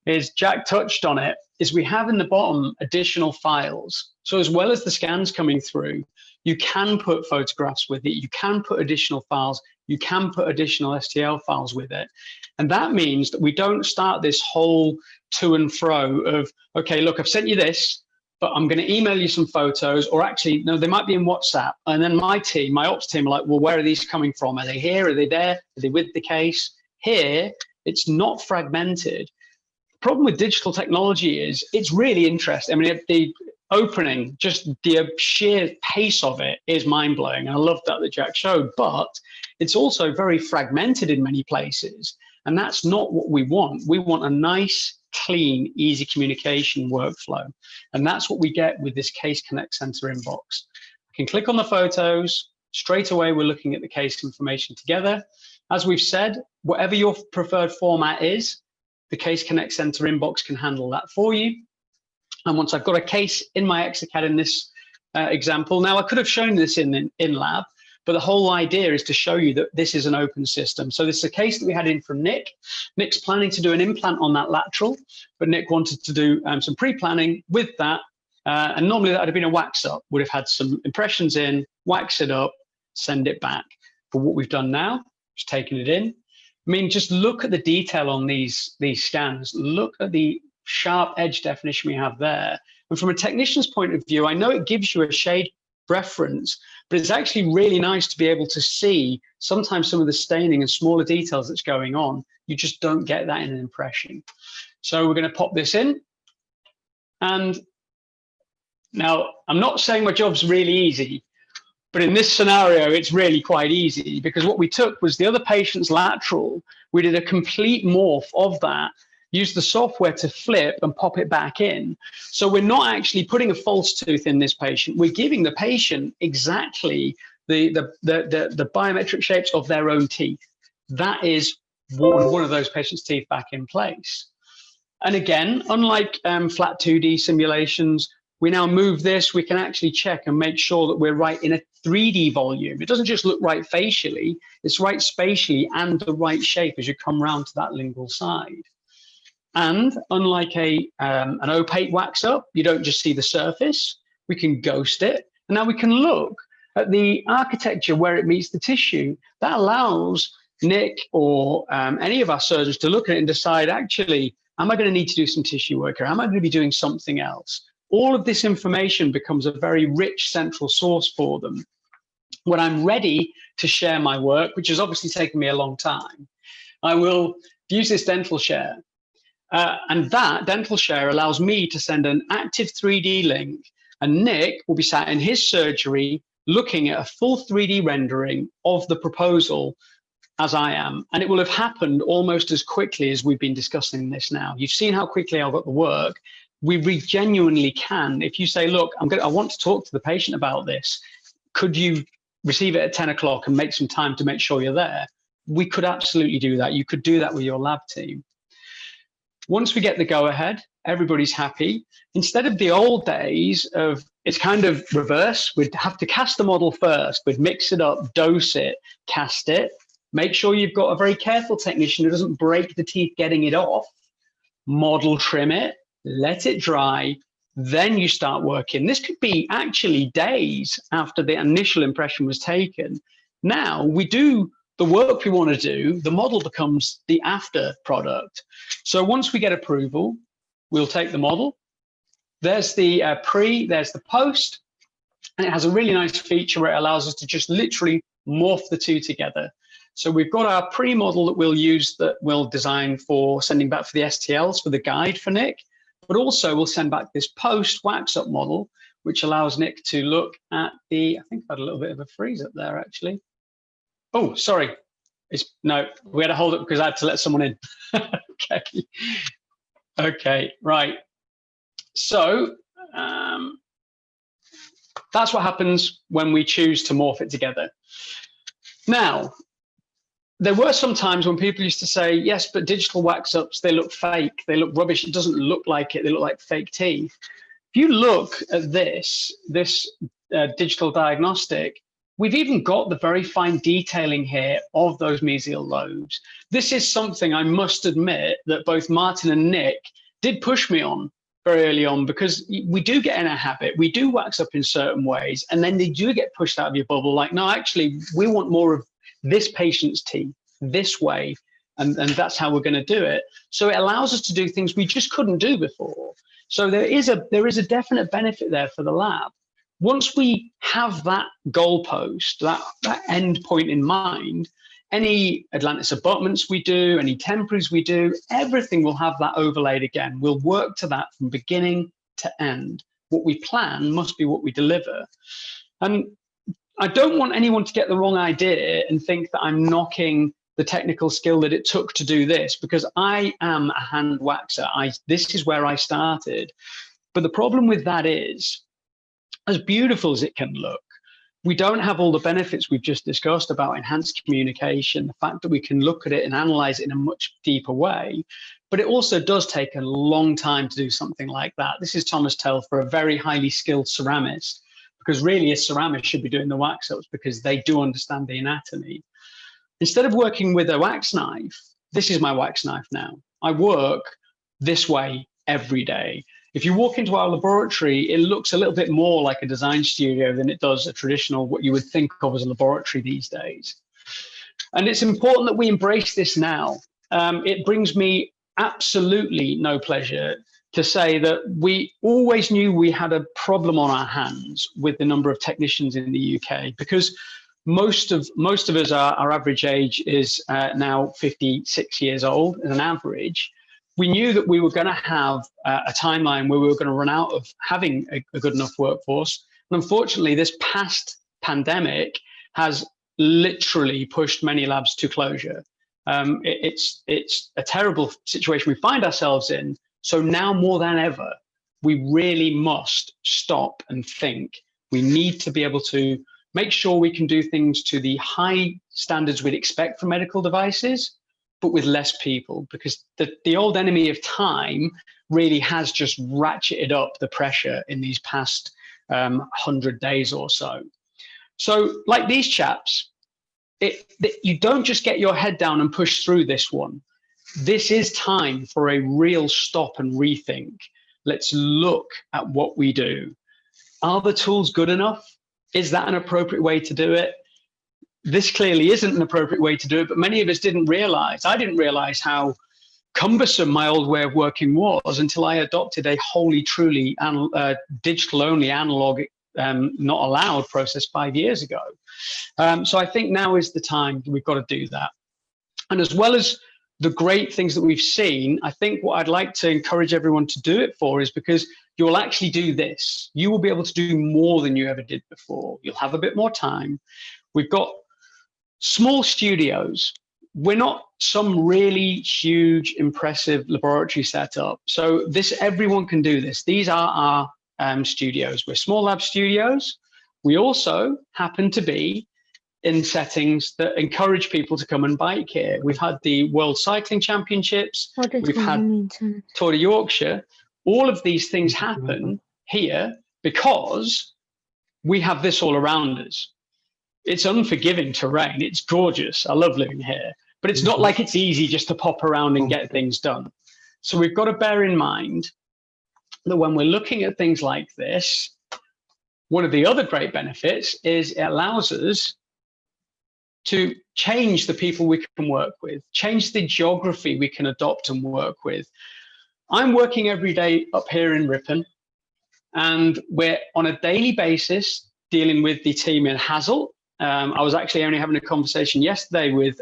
is, Jack touched on it, is we have in the bottom additional files. So as well as the scans coming through, you can put photographs with it, you can put additional files, you can put additional STL files with it. And that means that we don't start this whole to and fro of, okay, look, I've sent you this, but I'm going to email you some photos, or actually, no, they might be in WhatsApp. And then my team, my ops team are like, well, where are these coming from? Are they here? Are they there? Are they with the case? Here, it's not fragmented. The problem with digital technology is it's really interesting. I mean, the opening, just the sheer pace of it is mind-blowing. And I love that Jack showed, but it's also very fragmented in many places. And that's not what we want. We want a nice, clean, easy communication workflow. And that's what we get with this Case Connect Center inbox. I can click on the photos. Straight away, we're looking at the case information together. As we've said, whatever your preferred format is, the Case Connect Center inbox can handle that for you. And once I've got a case in my Exocad in this example, now I could have shown this in lab, but the whole idea is to show you that this is an open system. So this is a case that we had in from Nick. Nick's planning to do an implant on that lateral, but Nick wanted to do some pre-planning with that. And normally that would have been a wax up, would have had some impressions in, wax it up, send it back. But what we've done now, just taken it in. I mean, just look at the detail on these scans. Look at the sharp edge definition we have there. And from a technician's point of view, I know it gives you a shade reference, but it's actually really nice to be able to see sometimes some of the staining and smaller details that's going on. You just don't get that in an impression. So we're going to pop this in. And now I'm not saying my job's really easy, but in this scenario, it's really quite easy, because what we took was the other patient's lateral. We did a complete morph of that, used the software to flip and pop it back in. So we're not actually putting a false tooth in this patient. We're giving the patient exactly the biometric shapes of their own teeth. That is one of those patient's teeth back in place. And again, unlike flat 2D simulations, we now move this, we can actually check and make sure that we're right in a 3D volume. It doesn't just look right facially, it's right spatially and the right shape as you come round to that lingual side. And unlike an opaque wax up, you don't just see the surface, we can ghost it. And now we can look at the architecture where it meets the tissue. That allows Nick or any of our surgeons to look at it and decide, actually, am I going to need to do some tissue work, or am I going to be doing something else? All of this information becomes a very rich central source for them. When I'm ready to share my work, which has obviously taken me a long time, I will use this dental share. And that dental share allows me to send an active 3D link And Nick will be sat in his surgery looking at a full 3D rendering of the proposal as I am. And it will have happened almost as quickly as we've been discussing this now. You've seen how quickly I got the work. We genuinely can. If you say, look, I want to talk to the patient about this. Could you receive it at 10 o'clock and make some time to make sure you're there? We could absolutely do that. You could do that with your lab team. Once we get the go ahead, everybody's happy. Instead of the old days of, it's kind of reverse. We'd have to cast the model first. We'd mix it up, dose it, cast it. Make sure you've got a very careful technician who doesn't break the teeth getting it off. Model trim it, let it dry, then you start working. This could be actually days after the initial impression was taken. Now we do the work we want to do, the model becomes the after product. So once we get approval, we'll take the model. There's the pre, there's the post, and it has a really nice feature where it allows us to just literally morph the two together. So we've got our pre-model that we'll use, that we'll design for sending back for the STLs for the guide for Nick, but also we'll send back this post wax up model, which allows Nick to look at the, I think I've had a little bit of a freeze up there actually. Oh, sorry. No, we had to hold it because I had to let someone in. Okay. Okay, right. So that's what happens when we choose to morph it together. Now, there were some times when people used to say, yes, but digital wax-ups, they look fake, they look rubbish, it doesn't look like it, they look like fake teeth. If you look at this digital diagnostic, we've even got the very fine detailing here of those mesial lobes. This is something I must admit that both Martin and Nick did push me on very early on, because we do get in a habit, we do wax up in certain ways, and then they do get pushed out of your bubble, like, no, actually, we want more of this patient's teeth this way, and that's how we're going to do it. So it allows us to do things we just couldn't do before. So there is a definite benefit there for the lab. Once we have that goalpost, that end point in mind, any Atlantis abutments we do, any temporaries we do, everything will have that overlaid again. We'll work to that from beginning to end. What we plan must be what we deliver. And I don't want anyone to get the wrong idea and think that I'm knocking the technical skill that it took to do this, because I am a hand waxer. This is where I started. But the problem with that is, as beautiful as it can look, we don't have all the benefits we've just discussed about enhanced communication, the fact that we can look at it and analyze it in a much deeper way. But it also does take a long time to do something like that. This is Thomas Tell for a very highly skilled ceramist, because really a ceramist should be doing the wax ups because they do understand the anatomy. Instead of working with a wax knife, this is my wax knife now. I work this way every day. If you walk into our laboratory, it looks a little bit more like a design studio than it does a traditional, what you would think of as a laboratory these days. And it's important that we embrace this now. It brings me absolutely no pleasure to say that we always knew we had a problem on our hands with the number of technicians in the UK, because most of us, our average age is now 56 years old as an average. We knew that we were going to have a timeline where we were going to run out of having a good enough workforce. And unfortunately, this past pandemic has literally pushed many labs to closure. It's a terrible situation we find ourselves in. So now more than ever, we really must stop and think. We need to be able to make sure we can do things to the high standards we'd expect from medical devices, but with less people, because the old enemy of time really has just ratcheted up the pressure in these past 100 days or so. So like these chaps, you don't just get your head down and push through this one. This is time for a real stop and rethink. Let's look at what we do. Are the tools good enough? Is that an appropriate way to do it? This clearly isn't an appropriate way to do it, but many of us didn't realize. I didn't realize how cumbersome my old way of working was until I adopted a wholly, truly digital-only analog, not allowed process 5 years ago. So I think now is the time we've got to do that. And as well as the great things that we've seen, I think what I'd like to encourage everyone to do it for is because you will actually do this. You will be able to do more than you ever did before. You'll have a bit more time. We've got small studios. We're not some really huge, impressive laboratory setup. So everyone can do this. These are our studios. We're small lab studios. We also happen to be in settings that encourage people to come and bike here. We've had the World Cycling Championships. We've had Tour de Yorkshire. All of these things happen here because we have this all around us. It's unforgiving terrain. It's gorgeous. I love living here. But it's not like it's easy just to pop around and get things done. So we've got to bear in mind that when we're looking at things like this, one of the other great benefits is it allows us to change the people we can work with, change the geography we can adopt and work with. I'm working every day up here in Ripon, and we're on a daily basis dealing with the team in Hassel. I was actually only having a conversation yesterday with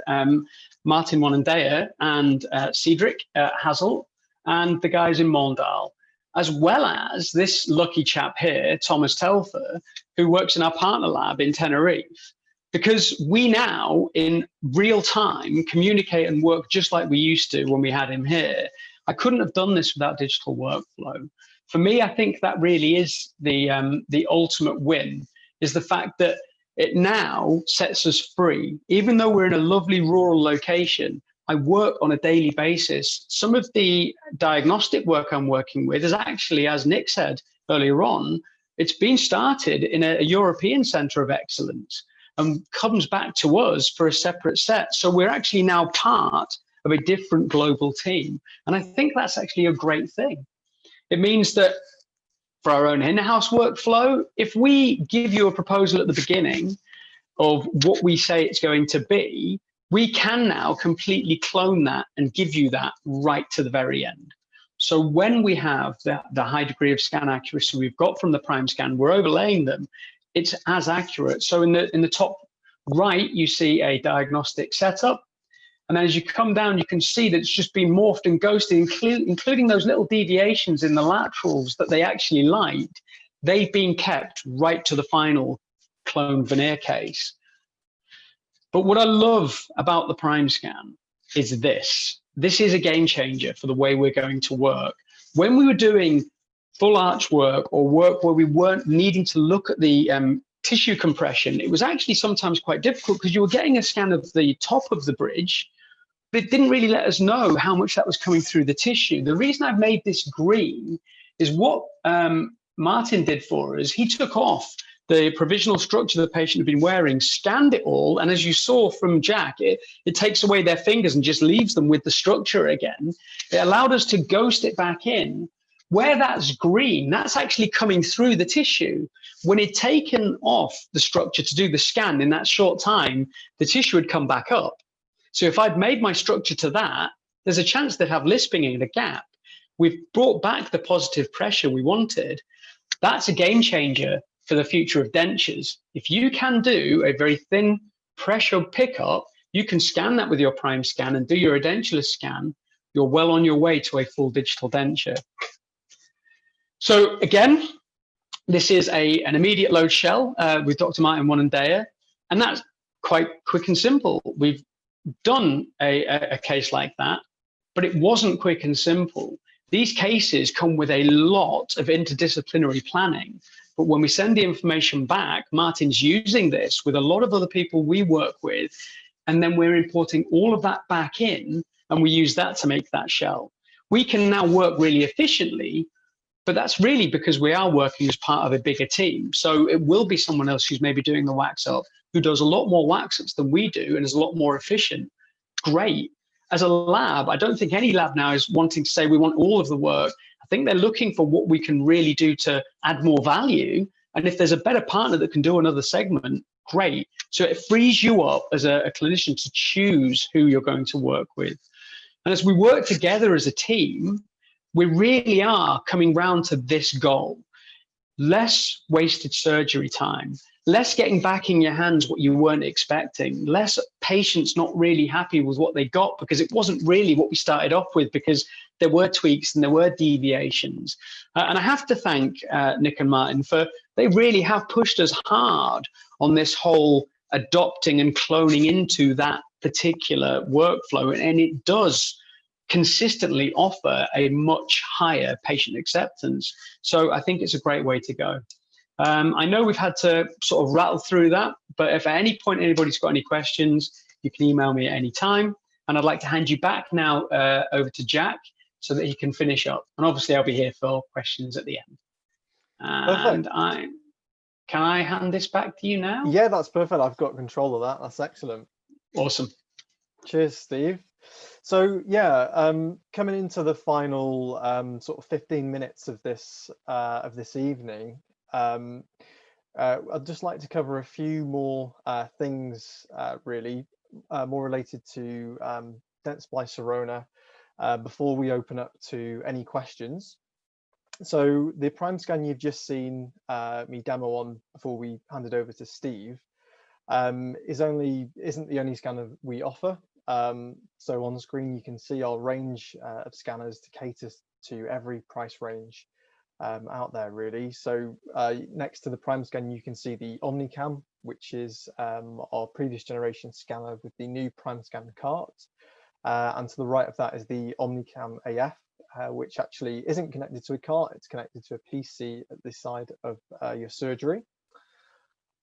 Martin Monendaya and Cedric at Hassel and the guys in Mondal, as well as this lucky chap here, Thomas Telfer, who works in our partner lab in Tenerife. Because we now, in real time, communicate and work just like we used to when we had him here. I couldn't have done this without digital workflow. For me, I think that really is the ultimate win, is the fact that it now sets us free. Even though we're in a lovely rural location, I work on a daily basis. Some of the diagnostic work I'm working with is actually, as Nick said earlier on, it's been started in a European Centre of Excellence and comes back to us for a separate set. So we're actually now part of a different global team. And I think that's actually a great thing. It means that for our own in-house workflow, if we give you a proposal at the beginning of what we say it's going to be, we can now completely clone that and give you that right to the very end. So when we have the high degree of scan accuracy we've got from the prime scan, we're overlaying them, it's as accurate. So in the top right, you see a diagnostic setup. And then as you come down, you can see that it's just been morphed and ghosted, including those little deviations in the laterals that they actually liked. They've been kept right to the final clone veneer case. But what I love about the prime scan is this. This is a game changer for the way we're going to work. When we were doing full arch work or work where we weren't needing to look at the tissue compression, it was actually sometimes quite difficult because you were getting a scan of the top of the bridge, but it didn't really let us know how much that was coming through the tissue. The reason I've made this green is what Martin did for us. He took off the provisional structure the patient had been wearing, scanned it all, and as you saw from Jack, it takes away their fingers and just leaves them with the structure again. It allowed us to ghost it back in. Where that's green, that's actually coming through the tissue. When he'd taken off the structure to do the scan in that short time, the tissue had come back up. So if I'd made my structure to that, there's a chance they'd have lisping in a gap. We've brought back the positive pressure we wanted. That's a game changer for the future of dentures. If you can do a very thin pressure pickup, you can scan that with your prime scan and do your edentulous scan. You're well on your way to a full digital denture. So again, this is an immediate load shell with Dr. Martin Monendaya, and that's quite quick and simple. We've done a case like that, but it wasn't quick and simple. These cases come with a lot of interdisciplinary planning, but when we send the information back, Martin's using this with a lot of other people we work with, and then we're importing all of that back in, and we use that to make that shell. We can now work really efficiently, but that's really because we are working as part of a bigger team. So it will be someone else who's maybe doing the wax up, who does a lot more wax ups than we do and is a lot more efficient. Great. As a lab, I don't think any lab now is wanting to say we want all of the work. I think they're looking for what we can really do to add more value. And if there's a better partner that can do another segment, great. So it frees you up as a clinician to choose who you're going to work with. And as we work together as a team, we really are coming round to this goal. Less wasted surgery time, less getting back in your hands what you weren't expecting, less patients not really happy with what they got because it wasn't really what we started off with, because there were tweaks and there were deviations. And I have to thank Nick and Martin for, they really have pushed us hard on this whole adopting and cloning into that particular workflow. And it does consistently offer a much higher patient acceptance. So I think it's a great way to go. I know we've had to sort of rattle through that, but if at any point anybody's got any questions, you can email me at any time. And I'd like to hand you back now over to Jack so that he can finish up. And obviously I'll be here for questions at the end. And can I hand this back to you now? Yeah, that's perfect. I've got control of that. That's excellent. Awesome. Cheers, Steve. So yeah, coming into the final sort of 15 minutes of this evening, I'd just like to cover a few more things, really, more related to Dentsply Sirona before we open up to any questions. So the prime scan you've just seen me demo on before we hand it over to Steve isn't the only scanner we offer. So on screen you can see our range of scanners to cater to every price range out there, really. So next to the prime scan you can see the OmniCam, which is our previous generation scanner with the new prime scan cart, and to the right of that is the OmniCam AF, which actually isn't connected to a cart, it's connected to a PC at the side of your surgery.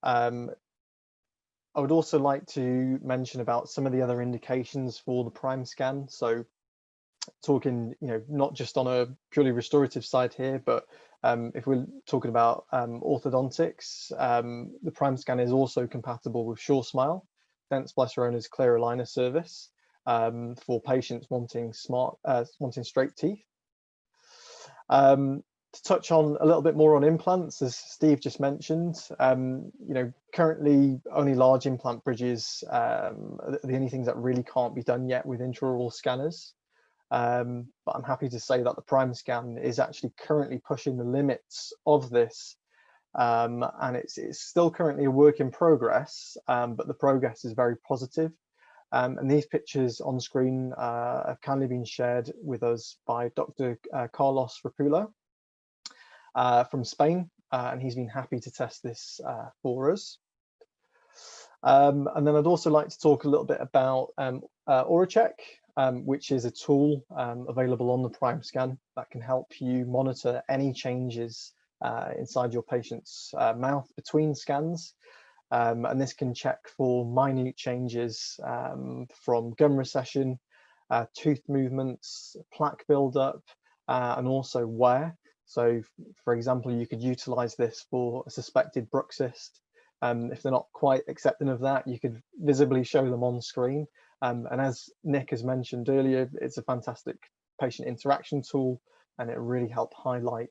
I would also like to mention about some of the other indications for the prime scan. So talking, not just on a purely restorative side here, but if we're talking about orthodontics, the prime scan is also compatible with SureSmile, Dentsply Sirona's clear aligner service, for patients wanting straight teeth. To touch on a little bit more on implants, as Steve just mentioned, currently only large implant bridges are the only things that really can't be done yet with intraoral scanners. But I'm happy to say that the prime scan is actually currently pushing the limits of this, and it's still currently a work in progress, but the progress is very positive. And these pictures on screen have kindly been shared with us by Dr. Carlos Rapula from Spain, and he's been happy to test this for us. And then I'd also like to talk a little bit about AuraCheck, which is a tool available on the prime scan that can help you monitor any changes inside your patient's mouth between scans. And this can check for minute changes from gum recession, tooth movements, plaque buildup, and also wear. So, for example, you could utilize this for a suspected bruxist. If they're not quite accepting of that, you could visibly show them on screen. And as Nick has mentioned earlier, it's a fantastic patient interaction tool, and it really helps highlight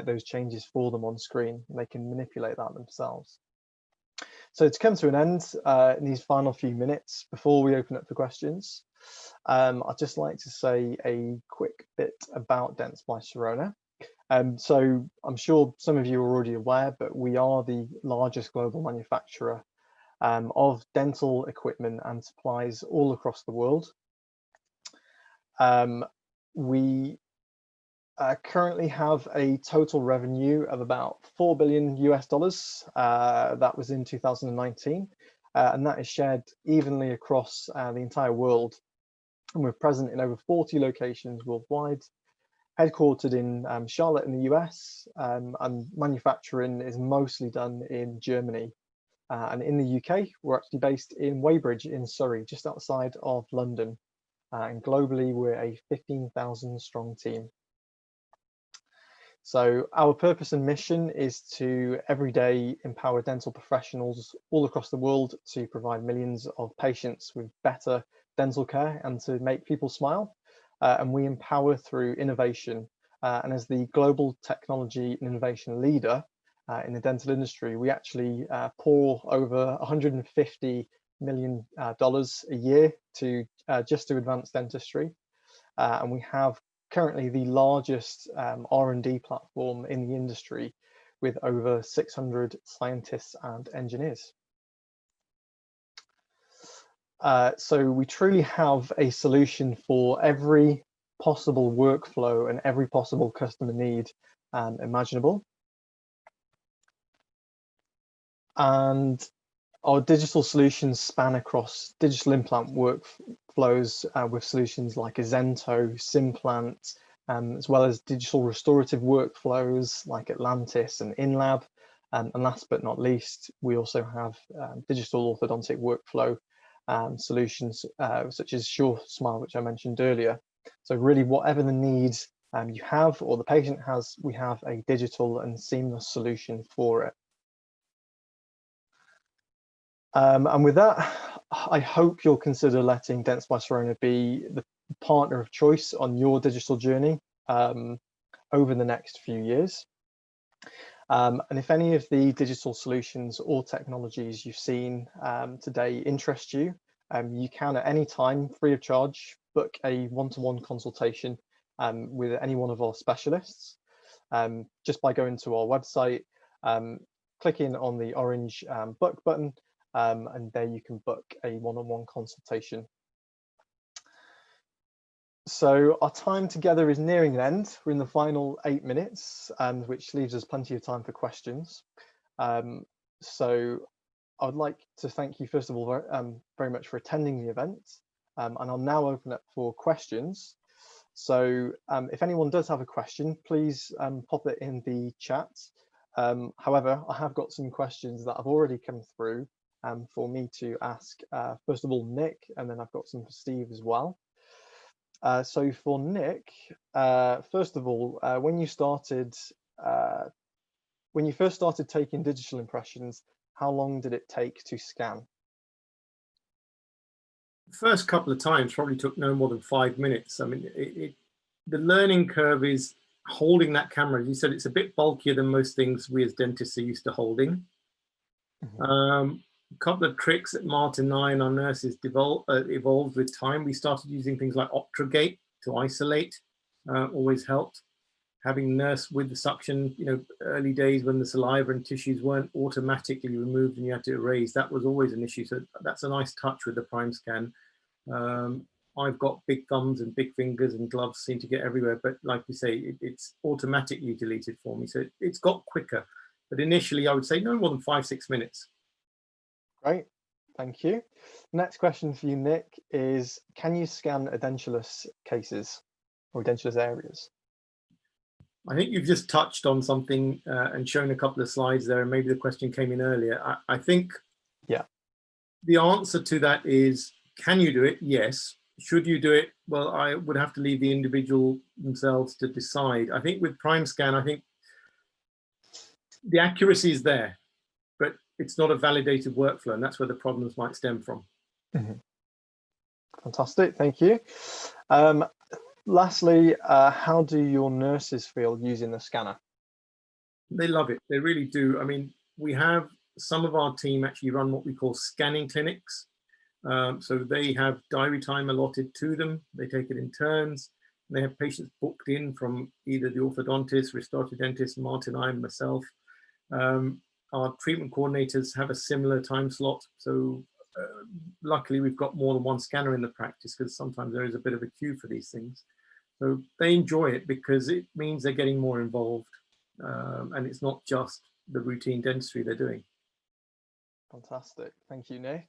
those changes for them on screen. They can manipulate that themselves. So to come to an end in these final few minutes before we open up for questions, I'd just like to say a quick bit about Dentsply Sirona. So I'm sure some of you are already aware, but we are the largest global manufacturer of dental equipment and supplies all across the world. We currently have a total revenue of about $4 billion US. That was in 2019, and that is shared evenly across the entire world. And we're present in over 40 locations worldwide, headquartered in Charlotte in the US, and manufacturing is mostly done in Germany. And in the UK, we're actually based in Weybridge in Surrey, just outside of London. And globally, we're a 15,000 strong team. So our purpose and mission is to every day empower dental professionals all across the world to provide millions of patients with better dental care and to make people smile. And we empower through innovation. And as the global technology and innovation leader in the dental industry, we actually pour over $150 million a year to just to advance dentistry. And we have currently the largest R&D platform in the industry, with over 600 scientists and engineers. So we truly have a solution for every possible workflow and every possible customer need imaginable. And our digital solutions span across digital implant workflows with solutions like Azento, Simplant, as well as digital restorative workflows like Atlantis and InLab. And last but not least, we also have digital orthodontic workflow solutions such as SureSmile, which I mentioned earlier. So really, whatever the needs you have or the patient has, we have a digital and seamless solution for it. And with that, I hope you'll consider letting Dents by Sirona be the partner of choice on your digital journey over the next few years. And if any of the digital solutions or technologies you've seen today interest you, you can at any time, free of charge, book a one-to-one consultation with any one of our specialists just by going to our website, clicking on the orange book button, and there you can book a one-on-one consultation. So our time together is nearing the end. We're in the final 8 minutes, which leaves us plenty of time for questions. So I would like to thank you, first of all, very much for attending the event. And I'll now open up for questions. So if anyone does have a question, please pop it in the chat. However, I have got some questions that have already come through for me to ask, first of all, Nick, and then I've got some for Steve as well. So for Nick, first of all, when you first started taking digital impressions, how long did it take to scan? The first couple of times probably took no more than 5 minutes. I mean, the learning curve is holding that camera. As you said, it's a bit bulkier than most things we as dentists are used to holding. Mm-hmm. A couple of tricks that Martin and I and our nurses evolved with time. We started using things like Optrogate to isolate, always helped. Having nurse with the suction, you know, early days when the saliva and tissues weren't automatically removed and you had to erase, that was always an issue. So that's a nice touch with the Prime Scan. I've got big thumbs and big fingers and gloves seem to get everywhere, but like you say, it's automatically deleted for me. So it's got quicker, but initially I would say no more than 5-6 minutes. Great, thank you. Next question for you, Nick, is can you scan edentulous cases or edentulous areas? I think you've just touched on something and shown a couple of slides there, and maybe the question came in earlier. I think the answer to that is, can you do it? Yes. Should you do it? Well, I would have to leave the individual themselves to decide. I think with Prime Scan, I think the accuracy is there, but it's not a validated workflow, and that's where the problems might stem from. Mm-hmm. Fantastic, thank you. Lastly, how do your nurses feel using the scanner? They love it, they really do. I mean, we have some of our team actually run what we call scanning clinics. So they have diary time allotted to them, they take it in turns, they have patients booked in from either the orthodontist, restorative dentist, Martin, I, and myself. Our treatment coordinators have a similar time slot, so luckily we've got more than one scanner in the practice because sometimes there is a bit of a queue for these things. So they enjoy it because it means they're getting more involved, and it's not just the routine dentistry they're doing. Fantastic, thank you, Nick.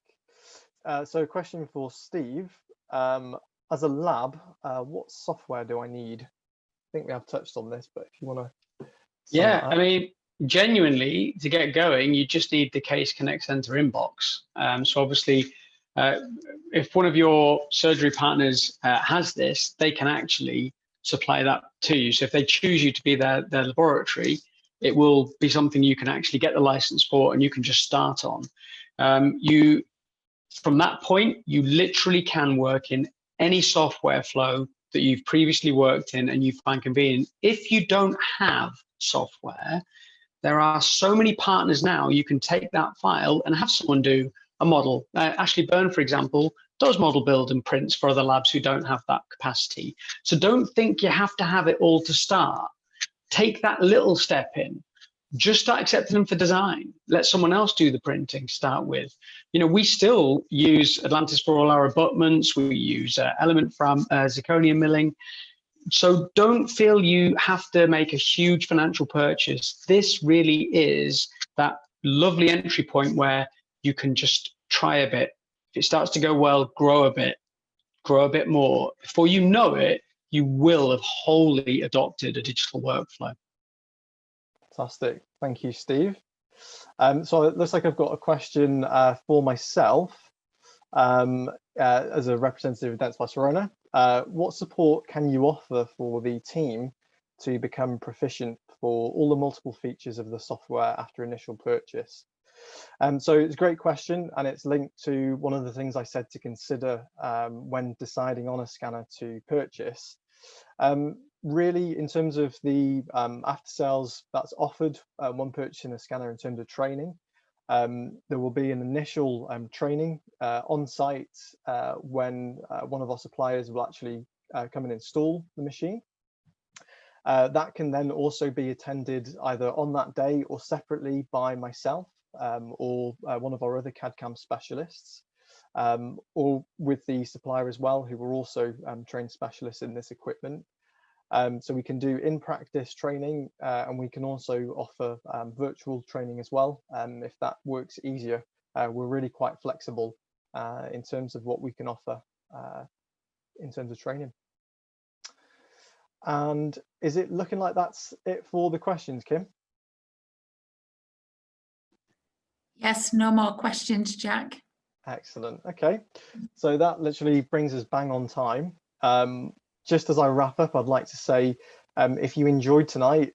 So a question for Steve. As a lab, what software do I need? I think we have touched on this, but if you want to. Yeah, I mean, genuinely, to get going, you just need the Case Connect Center inbox. So obviously, if one of your surgery partners has this, they can actually supply that to you. So if they choose you to be their laboratory, it will be something you can actually get the license for and you can just start on. From that point, you literally can work in any software flow that you've previously worked in and you find convenient. If you don't have software, there are so many partners now, you can take that file and have someone do a model. Ashley Byrne, for example, does model build and prints for other labs who don't have that capacity. So don't think you have to have it all to start. Take that little step in. just start accepting them for design. Let someone else do the printing, start with. We still use Atlantis for all our abutments. We use Element from zirconia milling. So don't feel you have to make a huge financial purchase. This really is that lovely entry point where you can just try a bit. If it starts to go well, grow a bit more. Before you know it, you will have wholly adopted a digital workflow. Fantastic. Thank you, Steve. So it looks like I've got a question for myself as a representative of Dentsply Sirona. What support can you offer for the team to become proficient for all the multiple features of the software after initial purchase? So it's a great question, and it's linked to one of the things I said to consider when deciding on a scanner to purchase. Really, in terms of the after sales that's offered when purchasing a scanner in terms of training, there will be an initial training on site when one of our suppliers will actually come and install the machine. That can then also be attended either on that day or separately by myself or one of our other CAD/CAM specialists, or with the supplier as well, who are also trained specialists in this equipment. So we can do in-practice training, and we can also offer virtual training as well, if that works easier. We're really quite flexible in terms of what we can offer in terms of training. And is it looking like that's it for the questions, Kim? Yes, no more questions, Jack. Excellent. Okay, so that literally brings us bang on time. Just as I wrap up, I'd like to say, if you enjoyed tonight,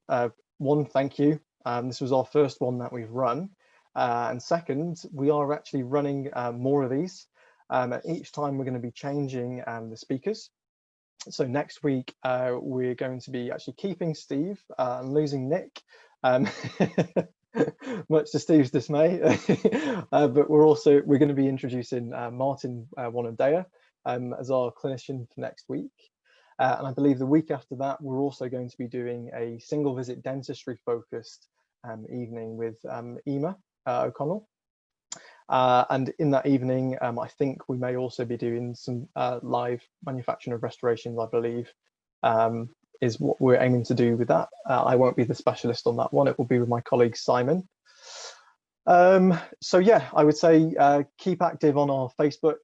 one, thank you. This was our first one that we've run. And second, we are actually running more of these. Each time we're going to be changing the speakers. So next week, we're going to be actually keeping Steve and losing Nick, much to Steve's dismay. But we're going to be introducing Martin Wanadea as our clinician for next week. And I believe the week after that, we're also going to be doing a single visit dentistry focused evening with Emma O'Connell. And in that evening, I think we may also be doing some live manufacturing of restorations, I believe, is what we're aiming to do with that. I won't be the specialist on that one. It will be with my colleague, Simon. So yeah, I would say keep active on our Facebook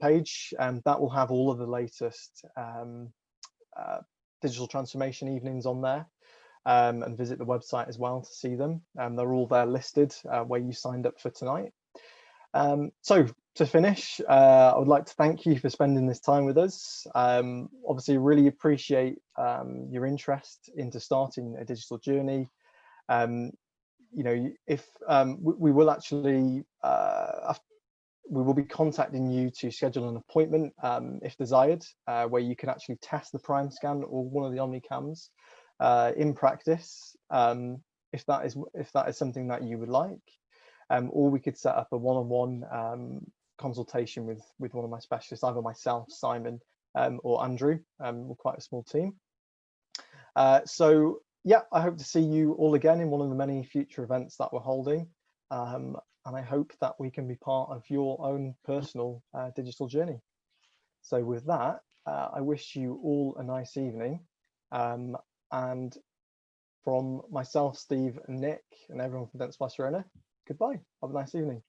page, and that will have all of the latest digital transformation evenings on there, and visit the website as well to see them. They're all there listed where you signed up for tonight. So to finish, I would like to thank you for spending this time with us. Obviously, really appreciate your interest into starting a digital journey. You know, if we will actually we will be contacting you to schedule an appointment if desired, where you can actually test the prime scan or one of the OmniCams in practice, if that is something that you would like, or we could set up a one-on-one consultation with one of my specialists, either myself, Simon, or Andrew. We're quite a small team. So yeah, I hope to see you all again in one of the many future events that we're holding. And I hope that we can be part of your own personal digital journey. So with that, I wish you all a nice evening. And from myself, Steve, and Nick, and everyone from Dentsply Sirona, goodbye. Have a nice evening.